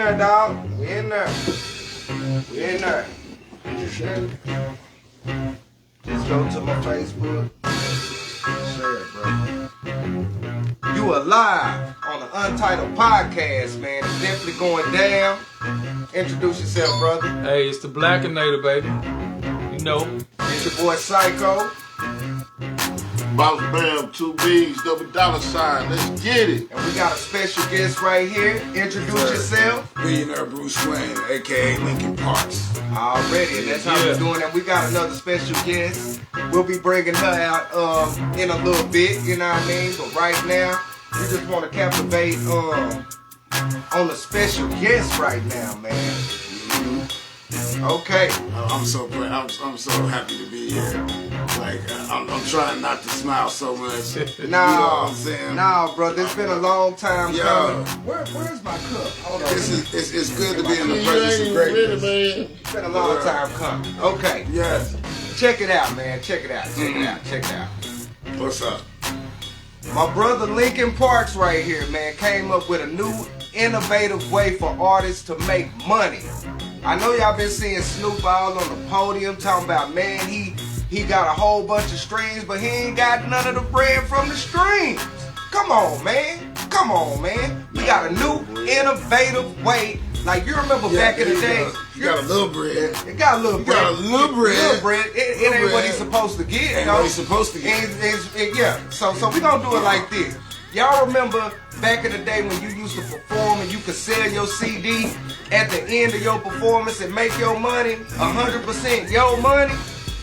there, dog. We in there. We in there. Did you share it? Just go to my Facebook. Share it, bro. You are live on the Untytled Podcast, man. It's definitely going down. Introduce yourself, brother. Hey, it's the Blackinator, baby. You know. It's your boy Psyk-O. Boss BAMM, 2 B's, $$. Let's get it. And we got a special guest right here. Introduce yourself. Billionaire Bruce Wayne, aka Lincoln Parks. Already, and that's how we're doing it. We got another special guest. We'll be bringing her out in a little bit, you know what I mean? But right now, we just want to captivate on the special guest right now, man. Okay. I'm so glad. I'm so happy to be here. Like I'm trying not to smile so much. You know what I'm saying? No, brother. It's been a long time coming. Yo. Where's my cup? Hold on. It's good to be in the presence of greatness. It's been a long time coming. Okay. Yes. Check it out, man. Check it out. Check it out. What's up? My brother Lincoln Parks right here, man, came up with a new innovative way for artists to make money. I know y'all been seeing Snoop all on the podium talking about, man, he got a whole bunch of streams, but he ain't got none of the bread from the streams. Come on, man. Come on, man. We got a new innovative way. Like, you remember back in the day. You got a little bread. It got a little bread. Got a little bread. Little bread. It ain't what he's supposed to get. Ain't what he's supposed to get. Yeah. So we gonna do it like this. Y'all remember back in the day when you used to perform and you could sell your CD at the end of your performance and make your money 100% your money?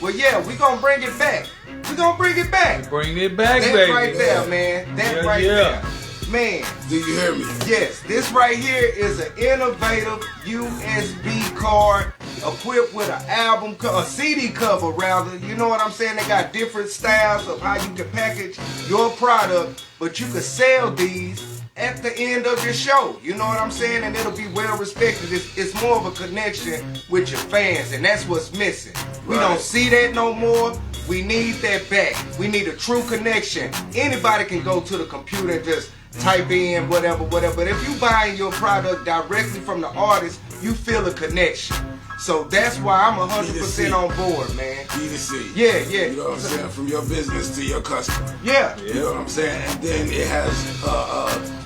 Well, yeah, we gonna bring it back. We gonna bring it back. Bring it back, That baby. right there, man. That right there. Man. Do you hear me? Yes, this right here is an innovative USB card equipped with an album, a CD cover rather. You know what I'm saying? They got different styles of how you can package your product, but you can sell these at the end of your show. You know what I'm saying? And it'll be well respected. It's more of a connection with your fans, and that's what's missing. We don't see that no more. We need that back. We need a true connection. Anybody can go to the computer and just type in whatever. But if you buying your product directly from the artist, you feel a connection. So that's why I'm 100% on board, man. B2C. Yeah. You know what I'm saying? From your business to your customer. Yeah. You know what I'm saying? And then it has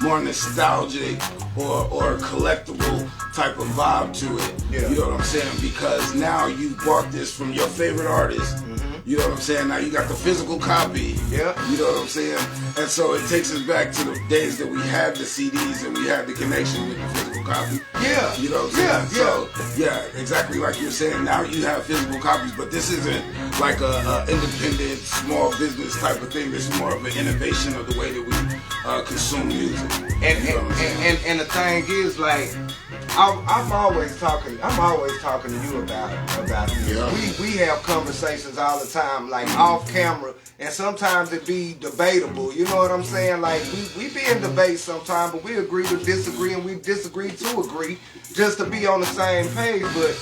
more nostalgic or collectible type of vibe to it. Yeah. You know what I'm saying? Because now you bought this from your favorite artist. You know what I'm saying? Now you got the physical copy. Yeah. You know what I'm saying? And so it takes us back to the days that we had the CDs and we had the connection with the physical copy. Yeah. You know what I'm saying? So, yeah, exactly like you're saying. Now you have physical copies, but this isn't like a independent, small business type of thing. This is more of an innovation of the way that we consume music. And the thing is, like, I'm always talking to you about it. Yeah. We have conversations all the time, like off camera, and sometimes it be debatable. You know what I'm saying? Like we be in debate sometimes, but we agree to disagree, and we disagree to agree, just to be on the same page. But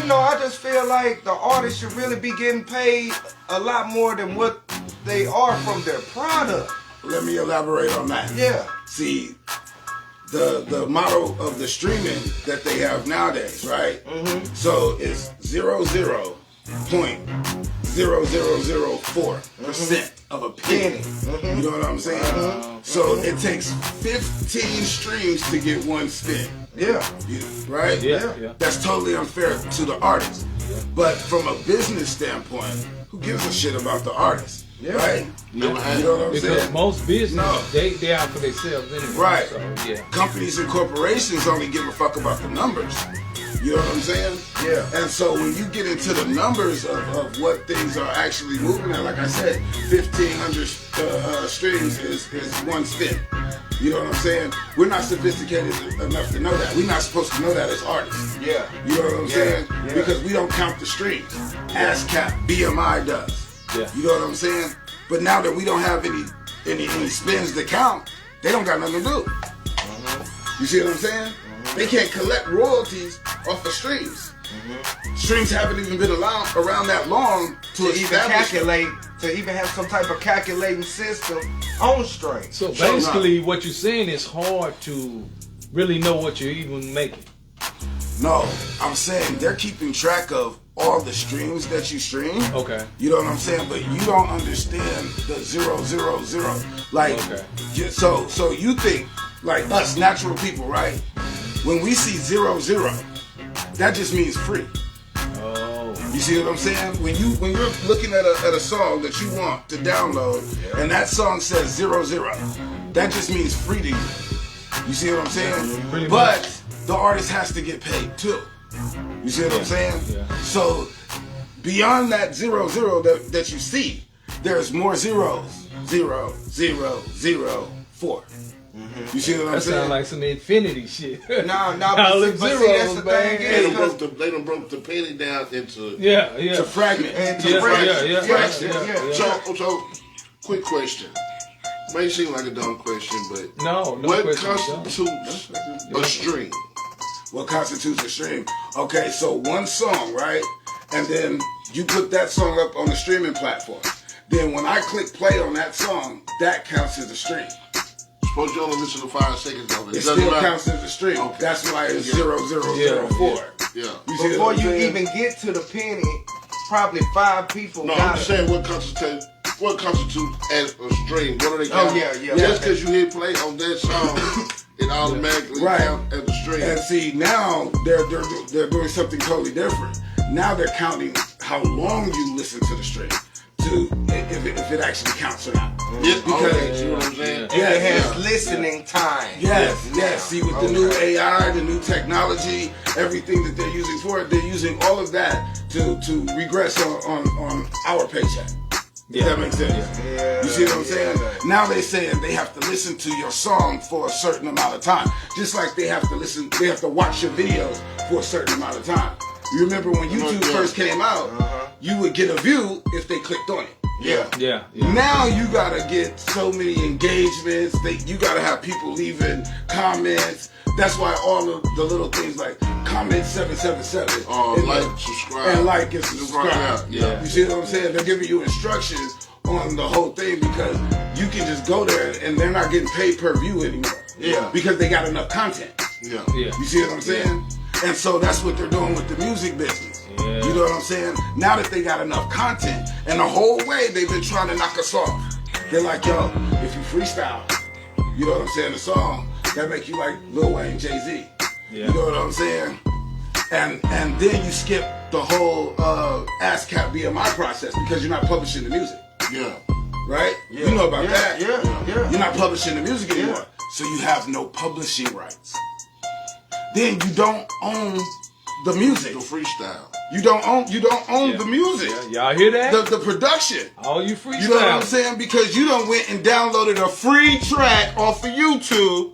you know, I just feel like the artists should really be getting paid a lot more than what they are from their product. Let me elaborate on that. Yeah. See, the model of the streaming that they have nowadays, right? So it's 0.0004% of a penny. You know what I'm saying? So it takes 15 streams to get one spin. Yeah. Right? Yeah. That's totally unfair to the artist. But from a business standpoint, who gives a shit about the artist? Yeah. Right? You know what I'm Because saying? most business, they out for themselves anyway. Right. So, yeah. Companies and corporations only give a fuck about the numbers. You know what I'm saying? Yeah. And so when you get into the numbers of what things are actually moving at, like I said, 1,500 streams is one spin. You know what I'm saying? We're not sophisticated enough to know that. We're not supposed to know that as artists. Yeah. You know what I'm saying? Yeah. Because we don't count the streams. ASCAP, BMI does. Yeah. You know what I'm saying? But now that we don't have any spins to count, they don't got nothing to do. You see what I'm saying? They can't collect royalties off of streams. Streams haven't even been around that long to even calculate, to even have some type of calculating system on streams. So basically, what you're saying is hard to really know what you're even making. No, I'm saying they're keeping track of all the streams that you stream. Okay. You know what I'm saying? But you don't understand the 000. Like, Okay. so you think, like us natural people, right? When we see 00, that just means free. Oh. You see what I'm saying? When you're looking at a song that you want to download, and that song says 00, that just means free to you. You see what I'm saying? Pretty But much. the artist has to get paid too. You see what I'm saying? Yeah. So beyond that 00 that you see, there's more zeros. 0, 0, 0, 4. You see what I'm That saying? sounds like some infinity shit. No, All but them see, that's zeros, the man. thing They is, done 'cause- broke the penny down into. Yeah. To fragment. And to Yeah, fraction. yeah. So, quick question. May seem like a dumb question, but No what question. constitutes a stream? What constitutes a stream? Okay, so one song, right? And then you put that song up on the streaming platform. Then when I click play on that song, that counts as a stream. Suppose you only listen to 5 seconds of it. It doesn't still matter. counts as a stream. Okay. That's why it's Yeah. 0004. Yeah. You see Before what I'm you saying? even get to the penny, probably 5 people No, I'm got just it. saying what constitutes as a stream. What do they count? Oh, yeah. Just because you hit play on that song, it automatically Right. counts as a stream. And see, now they're doing something totally different. Now they're counting how long you listen to the stream to if it actually counts or not. Yeah, Because- okay, you know what I'm saying? If it has Yeah. listening time. Yes. Now. See, with the new AI, the new technology, everything that they're using for it, they're using all of that to regress on our paycheck. If that makes sense. Yeah. You see what I'm saying? Now they're saying they have to listen to your song for a certain amount of time. Just like they have to watch your videos for a certain amount of time. You remember when YouTube first came out, you would get a view if they clicked on it. Yeah. Now you gotta get so many engagements. You gotta have people leaving comments. That's why all of the little things like comment 777, Like, subscribe. and like and subscribe. Yeah. You see what I'm saying? They're giving you instructions on the whole thing because you can just go there and they're not getting paid per view anymore. Yeah. Because they got enough content. Yeah. You see what I'm saying? And so that's what they're doing with the music business. Yeah. You know what I'm saying? Now that they got enough content, and the whole way they've been trying to knock us off. They're like, yo, if you freestyle, you know what I'm saying, the song, that make you like Lil Wayne, Jay-Z. Yeah. You know what I'm saying? And then you skip the whole ASCAP BMI process because you're not publishing the music, Yeah. right? Yeah. You know about Yeah, that. yeah. You're not publishing the music anymore. So you have no publishing rights. Then you don't own the music. The freestyle. You don't own the music. Yeah. Y'all hear that? The production. All you freestyle. You know what I'm saying? Because you done went and downloaded a free track off of YouTube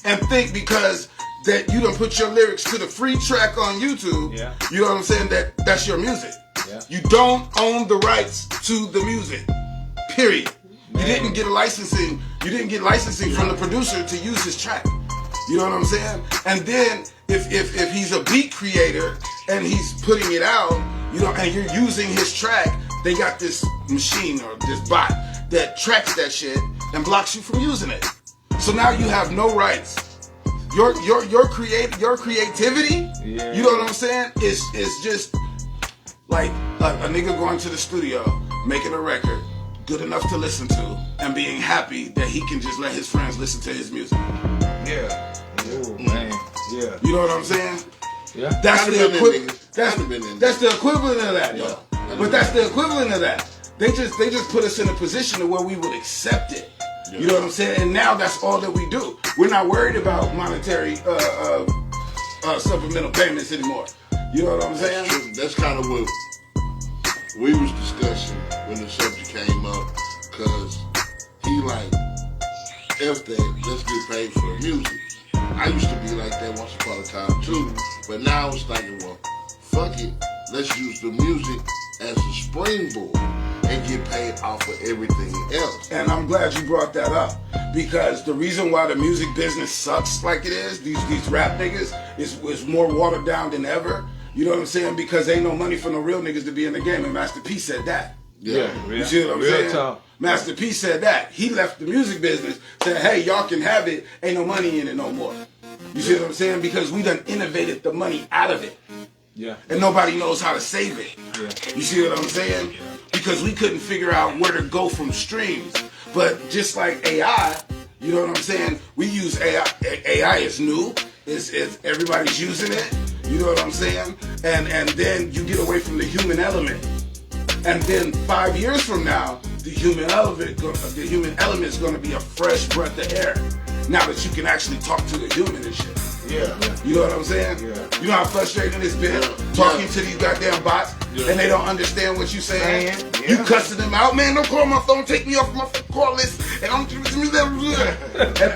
and think because that you done put your lyrics to the free track on YouTube, Yeah. you know what I'm saying, that's your music. Yeah. You don't own the rights to the music. Period. Man. You didn't get a licensing. You didn't get licensing from the producer to use his track. You know what I'm saying? And then if he's a beat creator and he's putting it out, you know, and you're using his track, they got this machine or this bot that tracks that shit and blocks you from using it. So now you have no rights. Your creativity, Yeah. you know what I'm saying, is just like a nigga going to the studio, making a record good enough to listen to, and being happy that he can just let his friends listen to his music. Yeah. Ooh, man. Yeah. You know what I'm saying? Yeah. That's I've the been in equivalent. niggas. I've been in That's the equivalent of that, yo. Yeah. But that's the equivalent of that. They just put us in a position to where we would accept it. Yeah. You know what I'm saying? And now that's all that we do. We're not worried about monetary supplemental payments anymore. You know what I'm saying? That's kind of what we was discussing when the subject came up, cause he like, F that, let's get paid for music. I used to be like that once upon a time too, but now I was thinking, well, fuck it, let's use the music as a springboard and get paid off of everything else. And I'm glad you brought that up, because the reason why the music business sucks like it is, these rap niggas, is more watered down than ever. You know what I'm saying? Because ain't no money for no real niggas to be in the game, and Master P said that. Yeah. You see what I'm Real saying? talk. Master P said that. He left the music business, said, hey, y'all can have it, ain't no money in it no more. You see what I'm saying? Because we done innovated the money out of it. Yeah. And nobody knows how to save it. Yeah. You see what I'm saying? Because we couldn't figure out where to go from streams. But just like AI, you know what I'm saying? We use AI. AI is new. It's everybody's using it. You know what I'm saying? And then you get away from the human element. And then 5 years from now, the human element is going to be a fresh breath of air. Now that you can actually talk to the human and shit. Yeah. You know what I'm saying? Yeah. You know how frustrating it's been talking to these goddamn bots and they don't understand what you saying. Yeah. You cussing them out, man. Don't call my phone. Take me off my call list. And I'm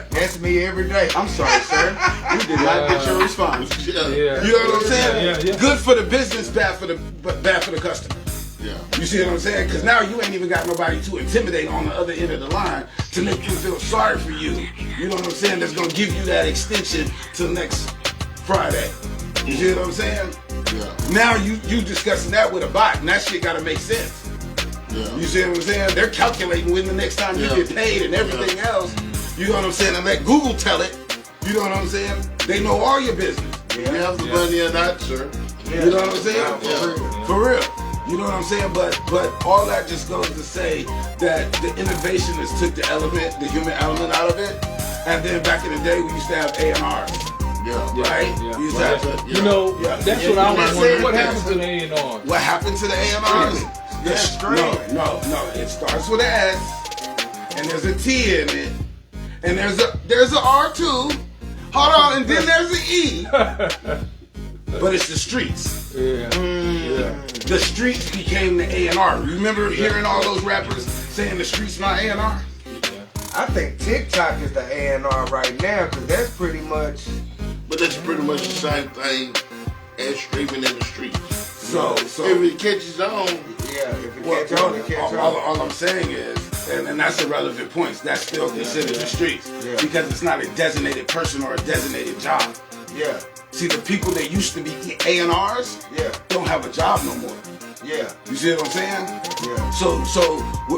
That's me every day. I'm sorry, sir. You did not get your response. Yeah. Yeah. You know what I'm saying? Yeah. Good for the business, bad for the customer. Yeah. You see what I'm saying? Because now you ain't even got nobody to intimidate on the other end of the line to make you feel sorry for you. You know what I'm saying? That's going to give you that extension till next Friday. You see what I'm saying? Yeah. Now you discussing that with a bot, and that shit got to make sense. Yeah. You see what I'm saying? They're calculating when the next time you get paid and everything else. You know what I'm saying? And let Google tell it. You know what I'm saying? They know all your business. You have the money or not, sir. You know what I'm saying? Yeah. For real. You know what I'm saying? But all that just goes to say that the innovationists took the human element out of it. And then back in the day, we used to have A&Rs. Yeah. Right? Yeah. We used to have You know, that's what I was wondering. What That's happened to the A&R? What happened to the A&Rs? No. It starts with an S, and there's a T in it, and there's a R2. Hold on, and then there's an E. But it's the streets. Yeah. The streets became the A&R. Remember hearing all those rappers saying the streets my A&R? I think TikTok is the A&R right now, because that's pretty much... But that's pretty much the same thing as streaming in the streets. So if it catches on, if it catch on, it catch on. all I'm saying is, and that's irrelevant points, that's still considered the streets. Yeah. Because it's not a designated person or a designated job. Yeah. See, the people that used to be A&Rs don't have a job no more. Yeah. You see what I'm saying? Yeah. So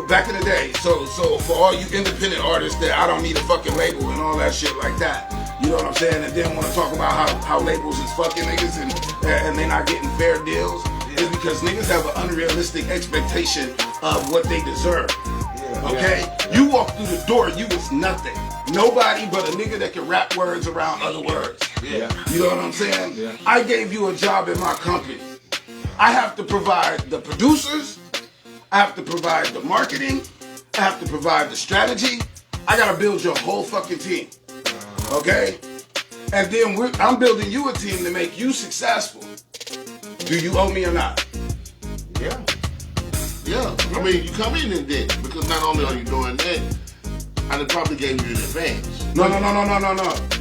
back in the day, so for all you independent artists that I don't need a fucking label and all that shit like that, you know what I'm saying? And then want to talk about how labels is fucking niggas and they not getting fair deals, is because niggas have an unrealistic expectation of what they deserve. Yeah. Okay? You walk through the door, you was nothing. Nobody but a nigga that can rap words around other words. Yeah. You know what I'm saying? Yeah. I gave you a job in my company. I have to provide the producers. I have to provide the marketing. I have to provide the strategy. I gotta build your whole fucking team. Okay? And then I'm building you a team to make you successful. Do you owe me or not? Yeah. yeah. I mean, you come in debt because not only are you doing that, I done probably gave you an advance. No.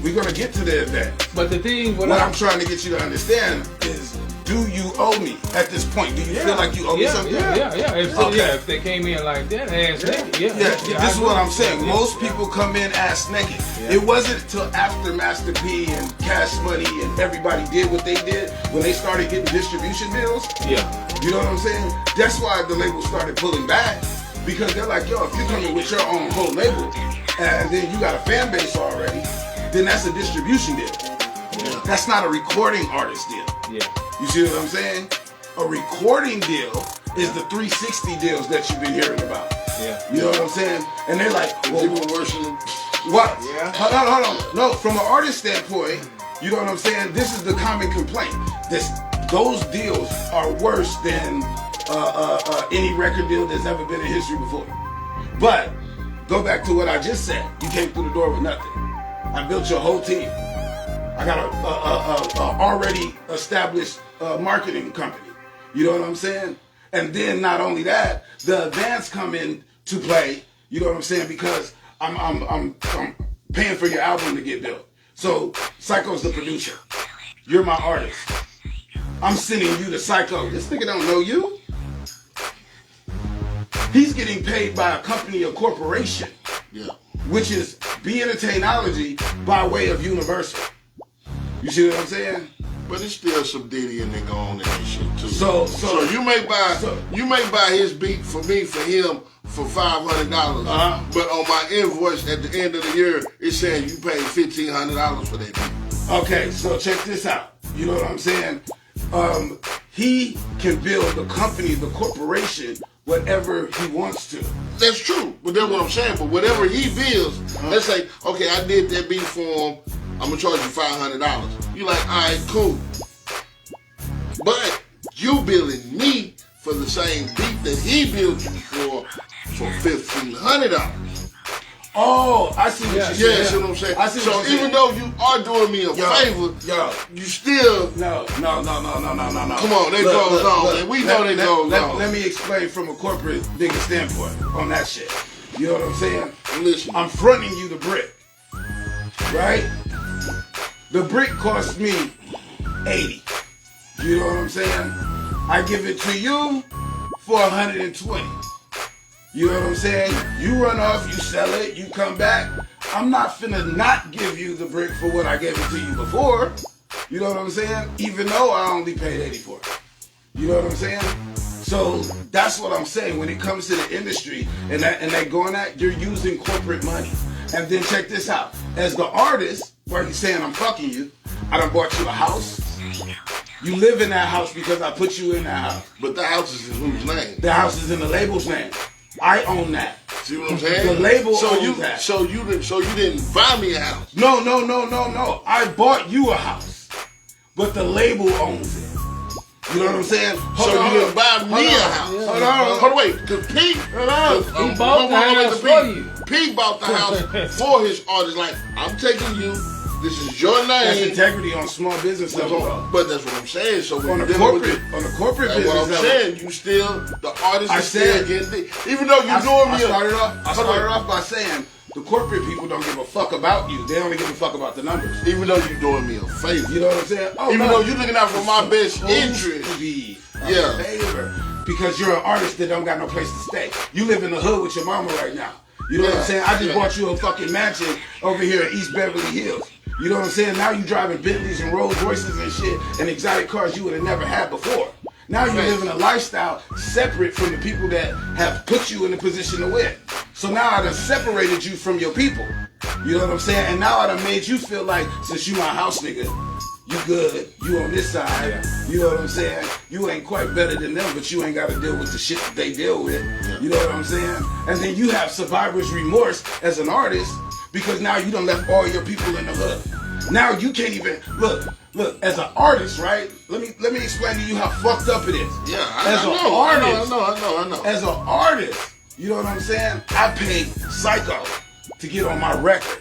We're gonna get to the advance. But the thing, What I'm trying to get you to understand is, do you owe me at this point? Do you feel like you owe me something? If they came in like that, ass naked, This is what I'm saying. Most people come in ass naked. Yeah. It wasn't until after Master P and Cash Money and everybody did what they did when they started getting distribution deals. Yeah. You know what I'm saying? That's why the label started pulling back, because they're like, yo, if you're coming with your own whole label and then you got a fan base already, then that's a distribution deal. Yeah. That's not a recording artist deal. Yeah. You see what I'm saying? A recording deal is the 360 deals that you've been hearing about. Yeah. You know what I'm saying? And they're like, well, People worship. what? Yeah. Hold on. No, from an artist standpoint, you know what I'm saying? This is the common complaint. Those deals are worse than any record deal that's ever been in history before. But go back to what I just said. You came through the door with nothing. I built your whole team. I got a already established marketing company. You know what I'm saying? And then not only that, the advance come in to play. You know what I'm saying? Because I'm paying for your album to get built. So Psyk-O's the producer. You're my artist. I'm sending you to Psyk-O. This nigga don't know you. He's getting paid by a company, a corporation, which is B.I.Y.O Technology by way of Universal. You see what I'm saying? But it's still some Diddy and nigga on that shit too. So you may buy his beat for me for him for $500, but on my invoice at the end of the year it's saying you paid $1,500 for that beat. Okay, so check this out. You know what I'm saying? He can build the company, the corporation, whatever he wants to. That's true, but that's what I'm saying. But whatever he builds, let's say, okay, I did that beat for him. I'm gonna charge you $500. You like, all right, cool. But you billing me for the same beat that he built you for $1,500. Oh, I see what you're saying. Yeah, see what I'm saying? I see what you're saying. Even though you are doing me a favor, you still... No. Come on, that goes on, man. We know that goes on. Let me explain from a corporate nigga standpoint on that shit. You know what I'm saying? Listen. I'm fronting you the brick, right? The brick cost me $80. You know what I'm saying? I give it to you for $120. You know what I'm saying? You run off, you sell it, you come back. I'm not finna not give you the brick for what I gave it to you before. You know what I'm saying? Even though I only paid $80 for it. You know what I'm saying? So that's what I'm saying when it comes to the industry and they going at, you're using corporate money. And then check this out. As the artist, where he's saying I'm fucking you, I done bought you a house. You live in that house because I put you in that house. But the house is in whose name? The house is in the label's name. I own that. See what I'm saying? The label owns that. So you didn't buy me a house. No. I bought you a house, but the label owns it. You know what I'm saying? You didn't buy me a house. Hold on, wait. Cause Pete, He bought the house for you. Pete bought the house for his artist. Like, I'm taking you. This is your name. That's integrity on small business level. But that's what I'm saying. So on the corporate business what I'm level, saying, you still the artist is still getting even though you're doing me. I started off by saying the corporate people don't give a fuck about you. They only give a fuck about the numbers. Even though you're doing me a favor. You know what I'm saying? Even though you're looking out for my best interest. Favor. Because you're an artist that don't got no place to stay. You live in the hood with your mama right now. You know what I'm saying? I just bought you a fucking mansion over here in East Beverly Hills. You know what I'm saying? Now you driving Bentleys and Rolls Royces and shit and exotic cars you would have never had before. Now you're living a lifestyle separate from the people that have put you in the position to win. So now I done separated you from your people. You know what I'm saying? And now I done made you feel like, since you my house nigga, you good, you on this side, you know what I'm saying? You ain't quite better than them, but you ain't got to deal with the shit that they deal with. You know what I'm saying? And then you have survivor's remorse as an artist because now you done left all your people in the hood. Now you can't even, look, as an artist, right? Let me explain to you how fucked up it is. Yeah, I know. As an artist, you know what I'm saying? I paid Psyk-O to get on my record.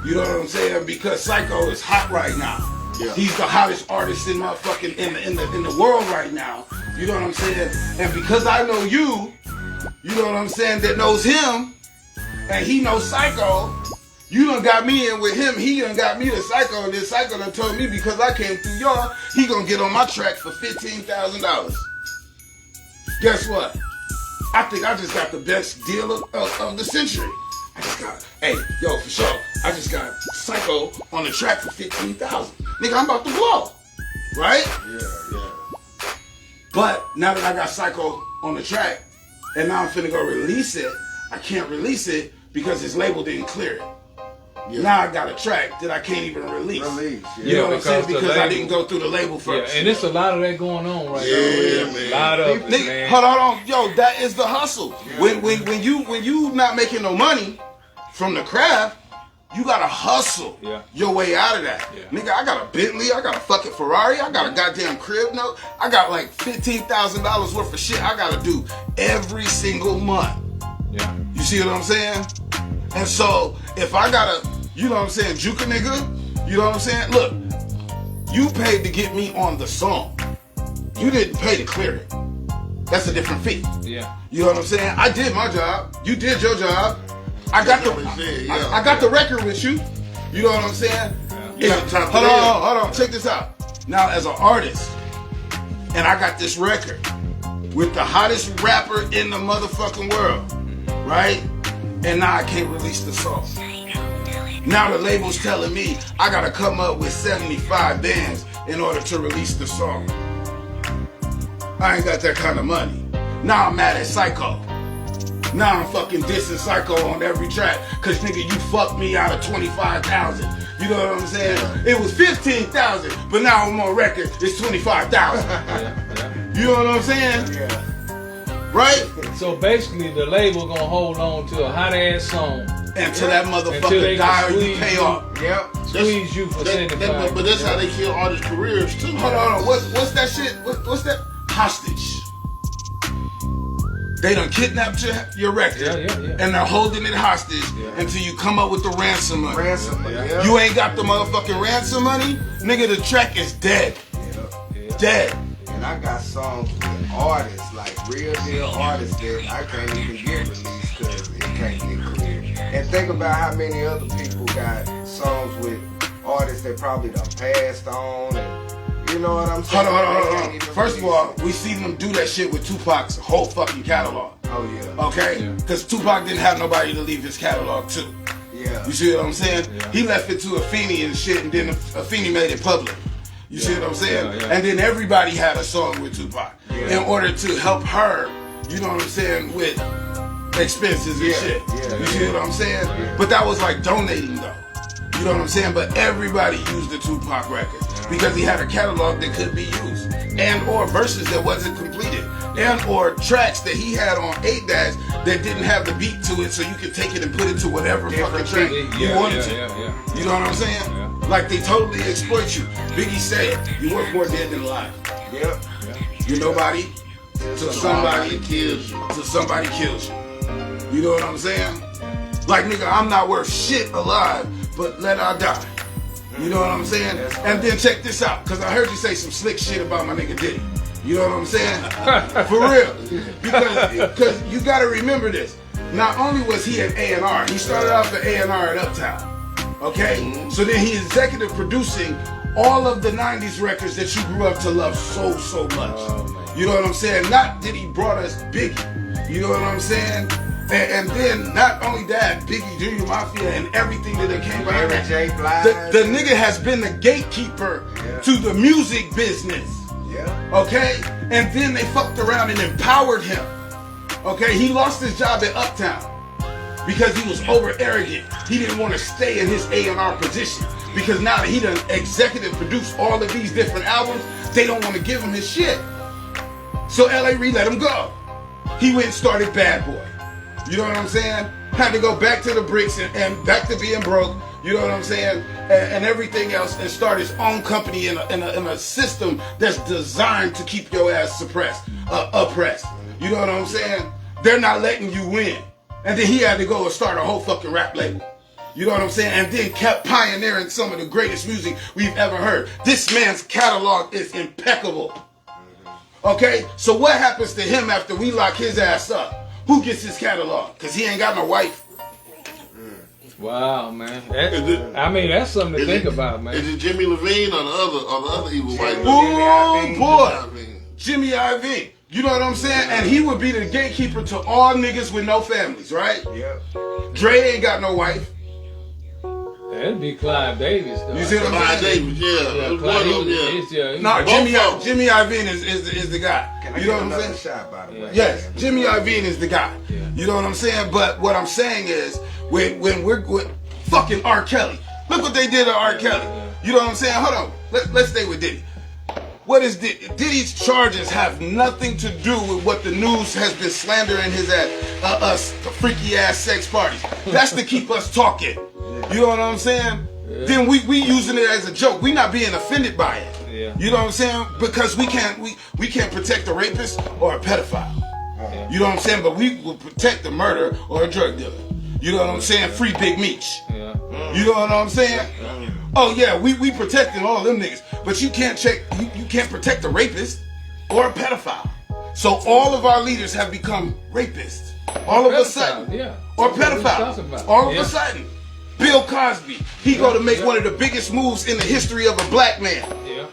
You know what I'm saying? Because Psyk-O is hot right now. Yeah. He's the hottest artist in motherfucking in the world right now. You know what I'm saying? And because I know you know what I'm saying, that knows him, and he knows Psyk-O, you done got me in with him, he done got me to Psyk-O, and then Psyk-O done told me because I came through y'all, he gonna get on my track for $15,000. Guess what? I think I just got the best deal of the century. I just got, for sure, I just got Psyk-O on the track for $15,000. Nigga, I'm about to blow. Right? Yeah. But now that I got Psyk-O on the track, and now I'm finna go release it, I can't release it because his label didn't clear it. Yeah. Now I got a track that I can't even release. You know what I'm saying? Because I didn't go through the label first. Yeah, and there's a lot of that going on right now. Yeah, man. A lot of it, man. Hold on. Yo, that is the hustle. Yeah. When you not making no money from the craft, you gotta hustle your way out of that. Yeah. Nigga, I got a Bentley, I got a fucking Ferrari, I got a goddamn crib note, I got like $15,000 worth of shit I gotta do every single month. Yeah. You see what I'm saying? And so, if I gotta, you know what I'm saying, juke a nigga, you know what I'm saying? Look, you paid to get me on the song. You didn't pay to clear it. That's a different fee. Yeah. You know what I'm saying? I did my job. You did your job. I got the record with you. You know what I'm saying? Yeah. Hold on. Check this out. Now, as an artist, and I got this record with the hottest rapper in the motherfucking world, right? And now I can't release the song. Now the label's telling me I gotta come up with 75 bands in order to release the song. I ain't got that kind of money. Now I'm mad at Psyk-O. Now I'm fucking dissing Psyk-O on every track. Cause nigga, you fucked me out of $25,000 You know what I'm saying? It was 15,000, but now I'm on record, it's 25,000. You know what I'm saying? Yeah. Right? So basically, the label gonna hold on to a hot ass song Until that motherfucker die or you pay off. Yep. squeeze you for $75. But that's how they kill artists' careers too. Hold on. What's that shit? What's that? Hostage. They done kidnapped your record, and they're holding it hostage until you come up with the ransom money. Ransom money. Yeah. You ain't got the motherfucking ransom money, nigga. The track is dead. Dead. And I got songs with artists, like real deal artists that I can't even get released because it can't get cleared. And think about how many other people got songs with artists that probably done passed on. And, you know what I'm saying? Hold on. First of all, we seen them do that shit with Tupac's whole fucking catalog. Oh yeah. Okay? Because Tupac didn't have nobody to leave his catalog to. Yeah. You see what I'm saying? Yeah. He left it to Afeni and shit, and then Afeni made it public. You see what I'm saying? Yeah. And then everybody had a song with Tupac in order to help her, you know what I'm saying, with expenses and shit. You see what I'm saying? But that was like donating though. You know what I'm saying? But everybody used the Tupac record because he had a catalog that could be used, and or verses that wasn't completed, and or tracks that he had on 8-dash that didn't have the beat to it, so you could take it and put it to whatever fucking track you wanted to. You know what I'm saying? Like they totally exploit you. Biggie said, "You work more dead than alive." Yep. You're nobody till somebody kills you. Till somebody kills you. You know what I'm saying? Like nigga, I'm not worth shit alive, but let I die. You know what I'm saying? And then check this out, cause I heard you say some slick shit about my nigga Diddy. You know what I'm saying? For real. Because you gotta remember this. Not only was he an A&R, he started off an A&R at Uptown. Okay? So then he executive producing all of the 90s records that you grew up to love so much. You know what I'm saying? Not that he brought us Biggie. You know what I'm saying? And then not only that, Biggie, Junior Mafia, and everything that came behind that. The nigga has been the gatekeeper to the music business. Okay? And then they fucked around and empowered him. Okay? He lost his job at Uptown because he was over arrogant. He didn't want to stay in his A&R position because now that he done executive produced all of these different albums, they don't want to give him his shit. So L.A. Reid let him go. He went and started Bad Boy. You know what I'm saying? Had to go back to the bricks and back to being broke. You know what I'm saying? And everything else, and start his own company in a system that's designed to keep your ass oppressed. You know what I'm saying? They're not letting you win. And then he had to go and start a whole fucking rap label. You know what I'm saying? And then kept pioneering some of the greatest music we've ever heard. This man's catalog is impeccable. Okay? So what happens to him after we lock his ass up? Who gets his catalog? Because he ain't got no wife. Wow, man. That's something to think about, man. Is it Jimmy Levine or the other evil white dude? Oh, boy. Jimmy Iovine. You know what I'm saying? And he would be the gatekeeper to all niggas with no families, right? Yeah. Dre ain't got no wife. That'd be Clive Davis, though. You see what I'm saying? No, Jimmy Iovine is the guy. You know what I'm saying? Shot, by the way. Yes, Jimmy Iovine is the guy. You know what I'm saying? But what I'm saying is, when we're fucking R. Kelly, look what they did to R. Kelly. You know what I'm saying? Hold on, let's stay with Diddy. What is Diddy's charges have nothing to do with what the news has been slandering his ass, freaky ass sex parties. That's to keep us talking. You know what I'm saying? Then we using it as a joke. We not being offended by it. You know what I'm saying? Because we can't protect a rapist or a pedophile. You know what I'm saying? But we will protect a murderer or a drug dealer. You know what I'm saying? Free Big Meech. You know what I'm saying? Oh yeah, we protecting all them niggas. But you can't protect a rapist or a pedophile. So all of our leaders have become rapists. All of a sudden. Or pedophiles. All of a sudden. Bill Cosby, he go to make one of the biggest moves in the history of a black man.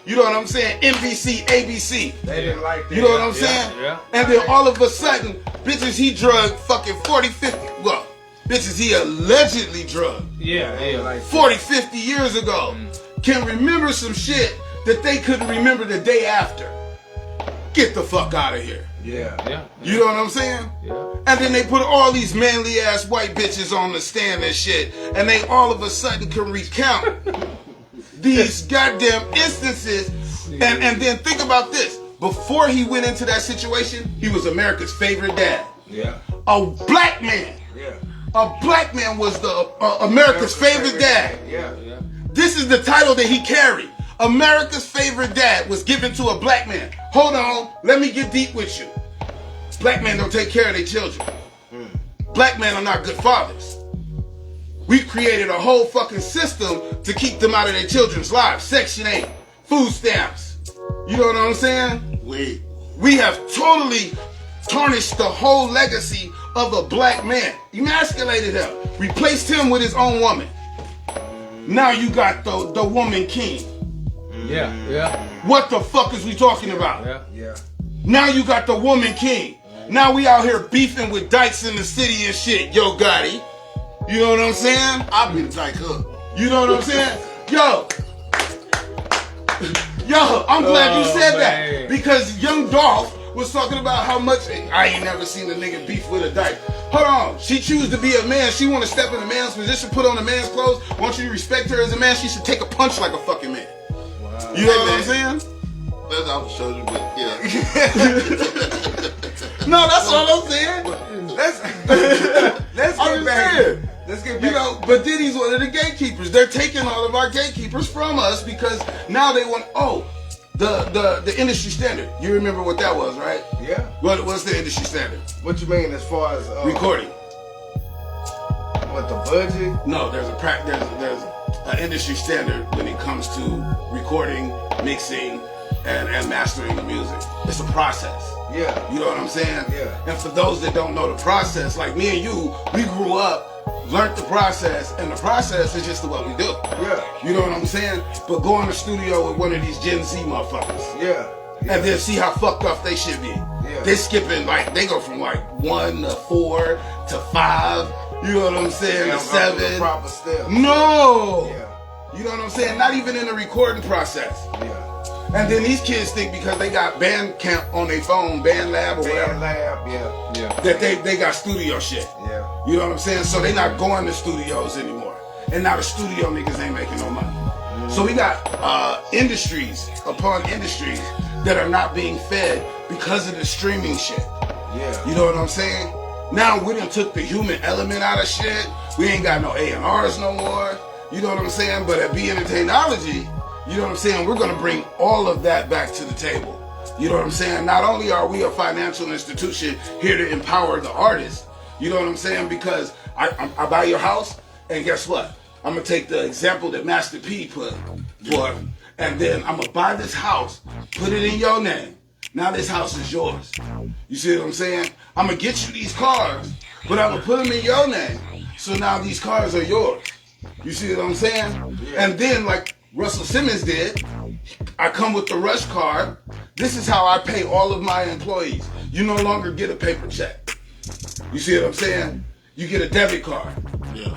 You know what I'm saying? NBC, ABC. They didn't like that. You know what I'm saying? And then all of a sudden, bitches he drugged fucking 40, 50, well, bitches he allegedly drugged. Like 40, 50 years ago. Can remember some shit that they couldn't remember the day after. get the fuck out of here. Yeah. You know what I'm saying? Yeah. And then they put all these manly ass white bitches on the stand and shit, and they all of a sudden can recount these goddamn instances. And then think about this. Before he went into that situation, he was America's favorite dad. Yeah. A black man. Yeah. A black man was the America's favorite dad. Yeah. This is the title that he carried. America's favorite dad was given to a black man. Hold on, let me get deep with you. Black men don't take care of their children. Black men are not good fathers. We created a whole fucking system to keep them out of their children's lives. Section 8, food stamps. You know what I'm saying? We have totally tarnished the whole legacy of a black man. Emasculated him. Replaced him with his own woman. Now you got the woman king. Yeah. What the fuck is we talking about? Yeah. Now you got the woman king. Now we out here beefing with dykes in the city and shit. Yo, Gotti. You know what I'm saying? I'll be the dyke up. You know what I'm saying? Yo, I'm glad you said that. Because Young Dolph was talking about how much, I ain't never seen a nigga beef with a dyke. Hold on, she choose to be a man. She want to step in a man's position, put on a man's clothes. Want you to respect her as a man, she should take a punch like a fucking man. Wow. You know what I'm saying? That's off the shoulder, but yeah. No, that's all I'm saying. Let's I'm get back. saying. Let's get back. You know, but then he's one of the gatekeepers. They're taking all of our gatekeepers from us because now they want, the industry standard. You remember what that was, right? Yeah. What's the industry standard? What you mean as far as Recording. What, the budget? No, there's an industry standard when it comes to recording, mixing, and mastering the music. It's a process. Yeah. You know what I'm saying? Yeah. And for those that don't know the process, like me and you, we grew up, learned the process, and the process is just what we do. Yeah. You know what I'm saying? But go in the studio with one of these Gen Z motherfuckers. Yeah. And then see how fucked up they should be. Yeah. They skipping, they go from 1 to 4 to 5. You know what I'm saying? To 7. The proper step. No! Yeah. You know what I'm saying? Not even in the recording process. Yeah. And then these kids think because they got Bandcamp on their phone, BandLab or whatever, Lab, yeah. that they got studio shit. Yeah. You know what I'm saying? So they not going to studios anymore. And now the studio niggas ain't making no money. So we got industries upon industries that are not being fed because of the streaming shit. Yeah. You know what I'm saying? Now we done took the human element out of shit. We ain't got no A&Rs no more. You know what I'm saying? But at B Entertainology, you know what I'm saying? We're gonna bring all of that back to the table. You know what I'm saying? Not only are we a financial institution here to empower the artist, you know what I'm saying? Because I buy your house, and guess what? I'm gonna take the example that Master P put for, and then I'm gonna buy this house, put it in your name. Now this house is yours. You see what I'm saying? I'm gonna get you these cars, but I'm gonna put them in your name. So now these cars are yours. You see what I'm saying? Yeah. And then like Russell Simmons did, I come with the Rush card. This is how I pay all of my employees. You no longer get a paper check. You see what I'm saying? You get a debit card. Yeah.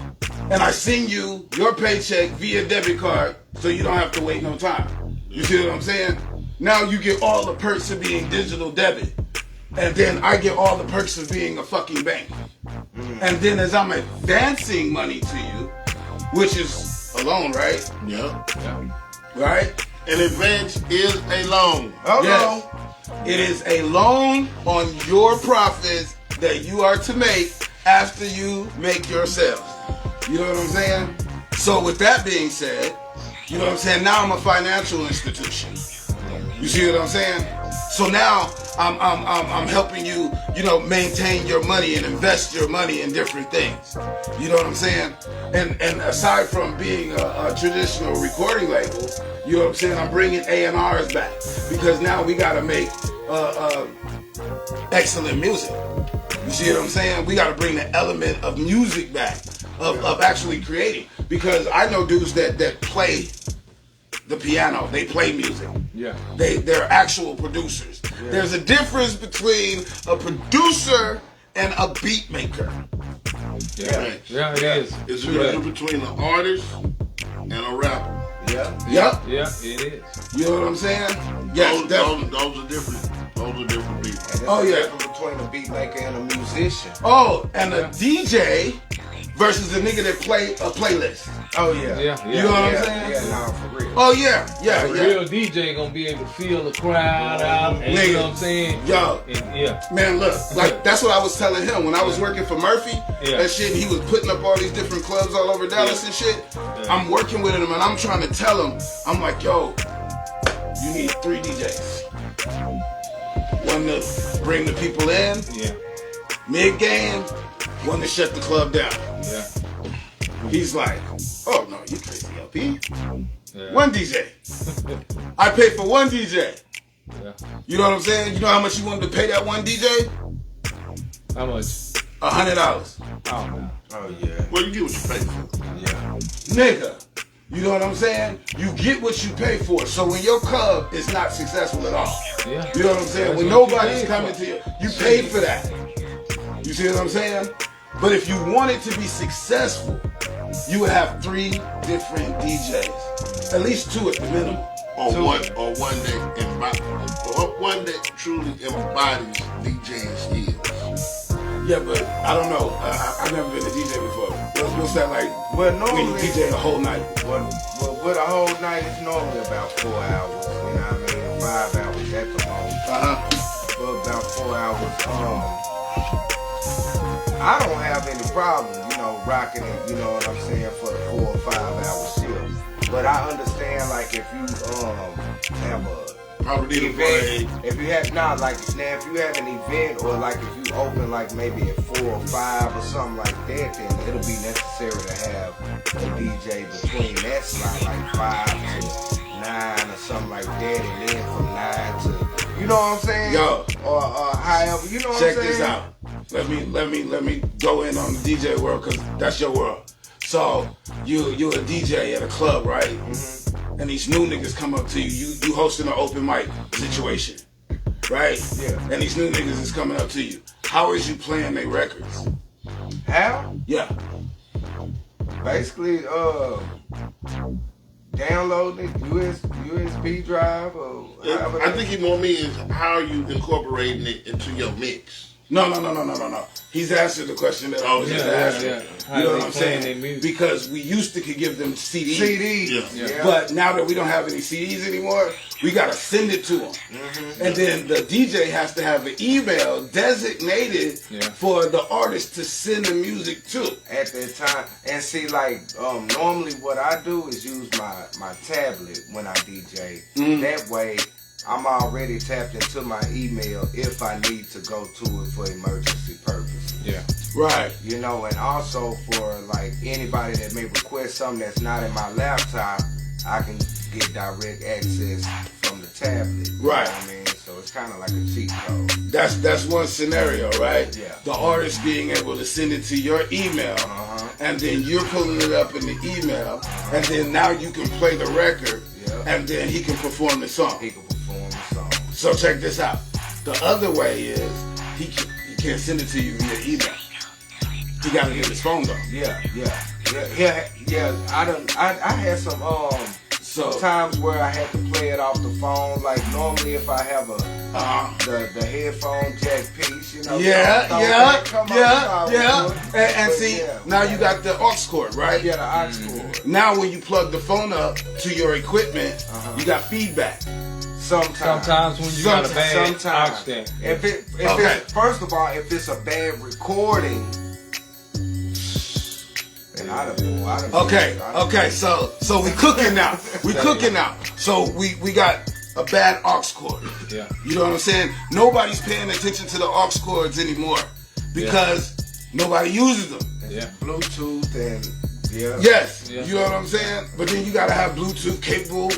And I send you your paycheck via debit card so you don't have to wait no time. You see what I'm saying? Now you get all the perks of being digital debit. And then I get all the perks of being a fucking bank. And then as I'm advancing money to you, which is a loan, right? Yeah. Right? An advance is a loan. Oh, Yes. It is a loan on your profits that you are to make after you make your sales. You know what I'm saying? So with that being said, you know what I'm saying? Now I'm a financial institution. You see what I'm saying? So now I'm helping you, maintain your money and invest your money in different things. You know what I'm saying? And aside from being a traditional recording label, you know what I'm saying? I'm bringing A&Rs back because now we gotta make excellent music. You see what I'm saying? We gotta bring the element of music back, of actually creating. Because I know dudes that play the piano, they play music. Yeah. They're actual producers. Yeah. There's a difference between a producer and a beat maker. Yeah. Right. Yeah, it is. It's a difference between an artist and a rapper. Yeah. Yep. Yeah, it is. You know what I'm saying? Yes, those are different. Totally different people. And Oh, it's yeah. the difference between a beat maker and a musician. Oh, and a DJ versus a nigga that play a playlist. Oh yeah. You know what I'm saying? Yeah, nah, for real. Oh yeah. A real DJ gonna be able to feel the crowd out, and you know what I'm saying? Yo, And, man, look, like that's what I was telling him when I was working for Murphy. Yeah. And shit, he was putting up all these different clubs all over Dallas and shit. I'm working with him and I'm trying to tell him, I'm like, yo, you need 3 DJs. One to bring the people in, mid-game, one to shut the club down. Yeah. He's like, oh no, you crazy LP. Yeah. 1 DJ. I paid for 1 DJ. Yeah. You know what I'm saying? You know how much you wanted to pay that 1 DJ? How much? $100. Oh no. Oh yeah. Well, you get what you pay for. Yeah. Nigga. You know what I'm saying? You get what you pay for. So when your club is not successful at all, Yeah. you know what I'm saying? That's When what you nobody's paid coming for. to you, you paid for that. You see what I'm saying? But if you want it to be successful, you would have 3 different DJs. At least 2 at the minimum. Or one that truly embodies DJing skills. Yeah, but I don't know. I've never been a DJ before. What's that like? Well, When you normally, DJ a whole night. well, with a whole night, it's normally about 4 hours. You know what I mean? 5 hours at the most. For about 4 hours. I don't have any problem, you know, rocking it. You know what I'm saying, for the 4 or 5 hour shift. But I understand, like, if you have a Probably need a event, break. if you have if you have an event, or like if you open like maybe at 4 or 5 or something like that, then it'll be necessary to have a DJ between that slot, like 5 to 9 or something like that, and then from 9 to, you know what I'm saying? Yo. Or however, you know what Check I'm saying? this out. Let me go in on the DJ world, because that's your world. So you a DJ at a club, right? Mm-hmm. And these new niggas come up to you. You hosting an open mic situation, right? Yeah. And these new niggas is coming up to you. How is you playing their records? How? Yeah. Basically, download it, USB drive, or however. I think he more means how are you incorporating it into your mix. No. He's answered the question that I was just asking. Yeah. You know what How I'm they playing saying? their music. Because we used to could give them CDs. CDs. Yeah. But now that we don't have any CDs anymore, we gotta send it to them. Mm-hmm. And then the DJ has to have an email designated for the artist to send the music to. At that time. And see, like, normally what I do is use my tablet when I DJ. That way, I'm already tapped into my email if I need to go to it for emergency purposes. Yeah. Right. You know, and also for like anybody that may request something that's not in my laptop, I can get direct access from the tablet. You Right. know what I mean? So it's kind of like a cheat code. That's one scenario, right? Yeah. The artist being able to send it to your email, and then you're pulling it up in the email, and then now you can play the record, and then he can perform the song. He can perform the song. So check this out. The other way is he can't send it to you via email. He gotta get his phone though. Yeah. I had some times where I had to play it off the phone. Like normally, if I have the headphone jack piece, you know. And see, now you got the aux cord, right? Yeah, the aux cord. Now when you plug the phone up to your equipment, you got feedback. Sometimes when you got a bad aux cord. If it's, first of all, if it's a bad recording. Okay, so we cooking now. We cooking now. So we got a bad aux cord. Yeah. You know what I'm saying? Nobody's paying attention to the aux cords anymore because nobody uses them. Yeah. Bluetooth and Yes. You know what I'm saying? But then you gotta have Bluetooth capable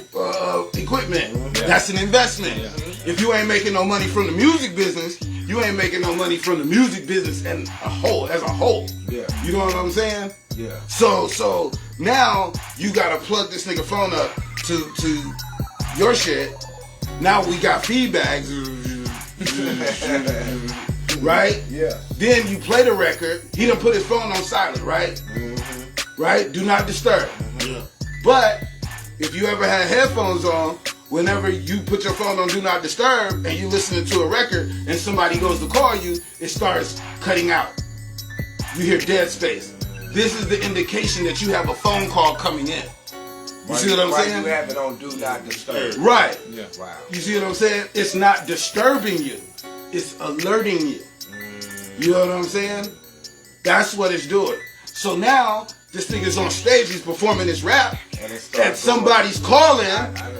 equipment. That's an investment. If you ain't making no money from the music business, you ain't making no money from the music business as a whole. Yeah. You know what I'm saying? Yeah. So now you gotta plug this nigga phone up to your shit. Now we got feedback. Right? Yeah. Then you play the record. He done put his phone on silent, right? Right? Do not disturb. Yeah. But if you ever had headphones on whenever you put your phone on Do Not Disturb and you listening to a record and somebody goes to call you, it starts cutting out. You hear dead space. This is the indication that you have a phone call coming in. You see what I'm saying? You have it on Do Not Disturb. Right. Yeah. Wow. You see what I'm saying? It's not disturbing you. It's alerting you. You know what I'm saying? That's what it's doing. So now, this nigga's on stage, he's performing his rap, and somebody's calling,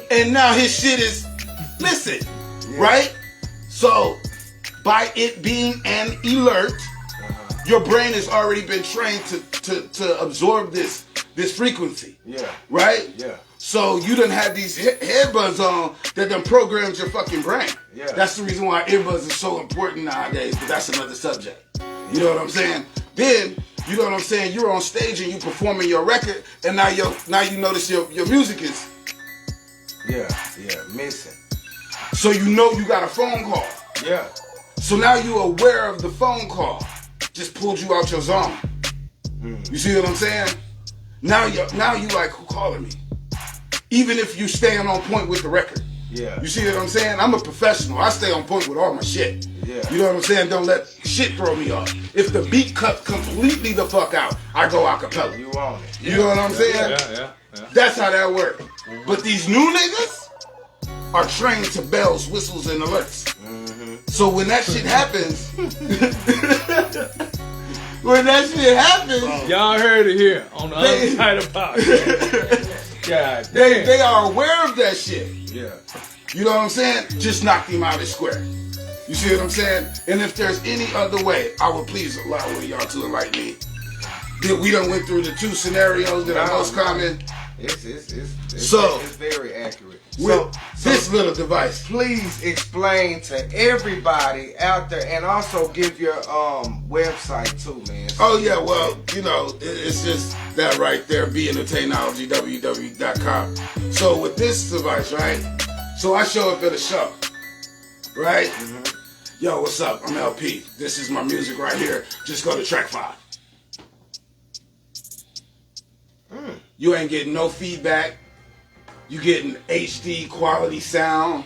and now his shit is, listen, right? So, by it being an alert, your brain has already been trained to absorb this frequency. Yeah. Right? Yeah. So you done had these headbuds on that done programmed your fucking brain. Yeah. That's the reason why earbuds are so important nowadays, but that's another subject. You know what I'm saying? Then, you know what I'm saying, you're on stage and you performing your record, and now you notice your music is missing. so you know you got a phone call. Yeah. So now you're aware of the phone call. Just pulled you out your zone. You see what I'm saying? Now you like, who calling me? Even if you staying on point with the record. Yeah. You see what I'm saying? I'm a professional. I stay on point with all my shit. Yeah. You know what I'm saying? Don't let shit throw me off. If the beat cut completely the fuck out, I go a cappella. You on it. You know what I'm saying? Yeah. That's how that works. But these new niggas are trained to bells, whistles, and alerts. So when that shit happens, Y'all heard it here on the Untytled Podcast. God damn. they are aware of that shit. Yeah. You know what I'm saying? Just knock him out of square. You see what I'm saying? And if there's any other way, I would please allow one of y'all to enlighten me. We done went through the two scenarios that are most common. It's very accurate. With this little device. Please explain to everybody out there, and also give your website too, man. Oh yeah, well, you know, it's just that right there, B-Entertainology, www.com. So with this device, right? So I show up at a show, right? Yo, what's up? I'm LP. This is my music right here. Just go to track 5. You ain't getting no feedback. You getting HD quality sound.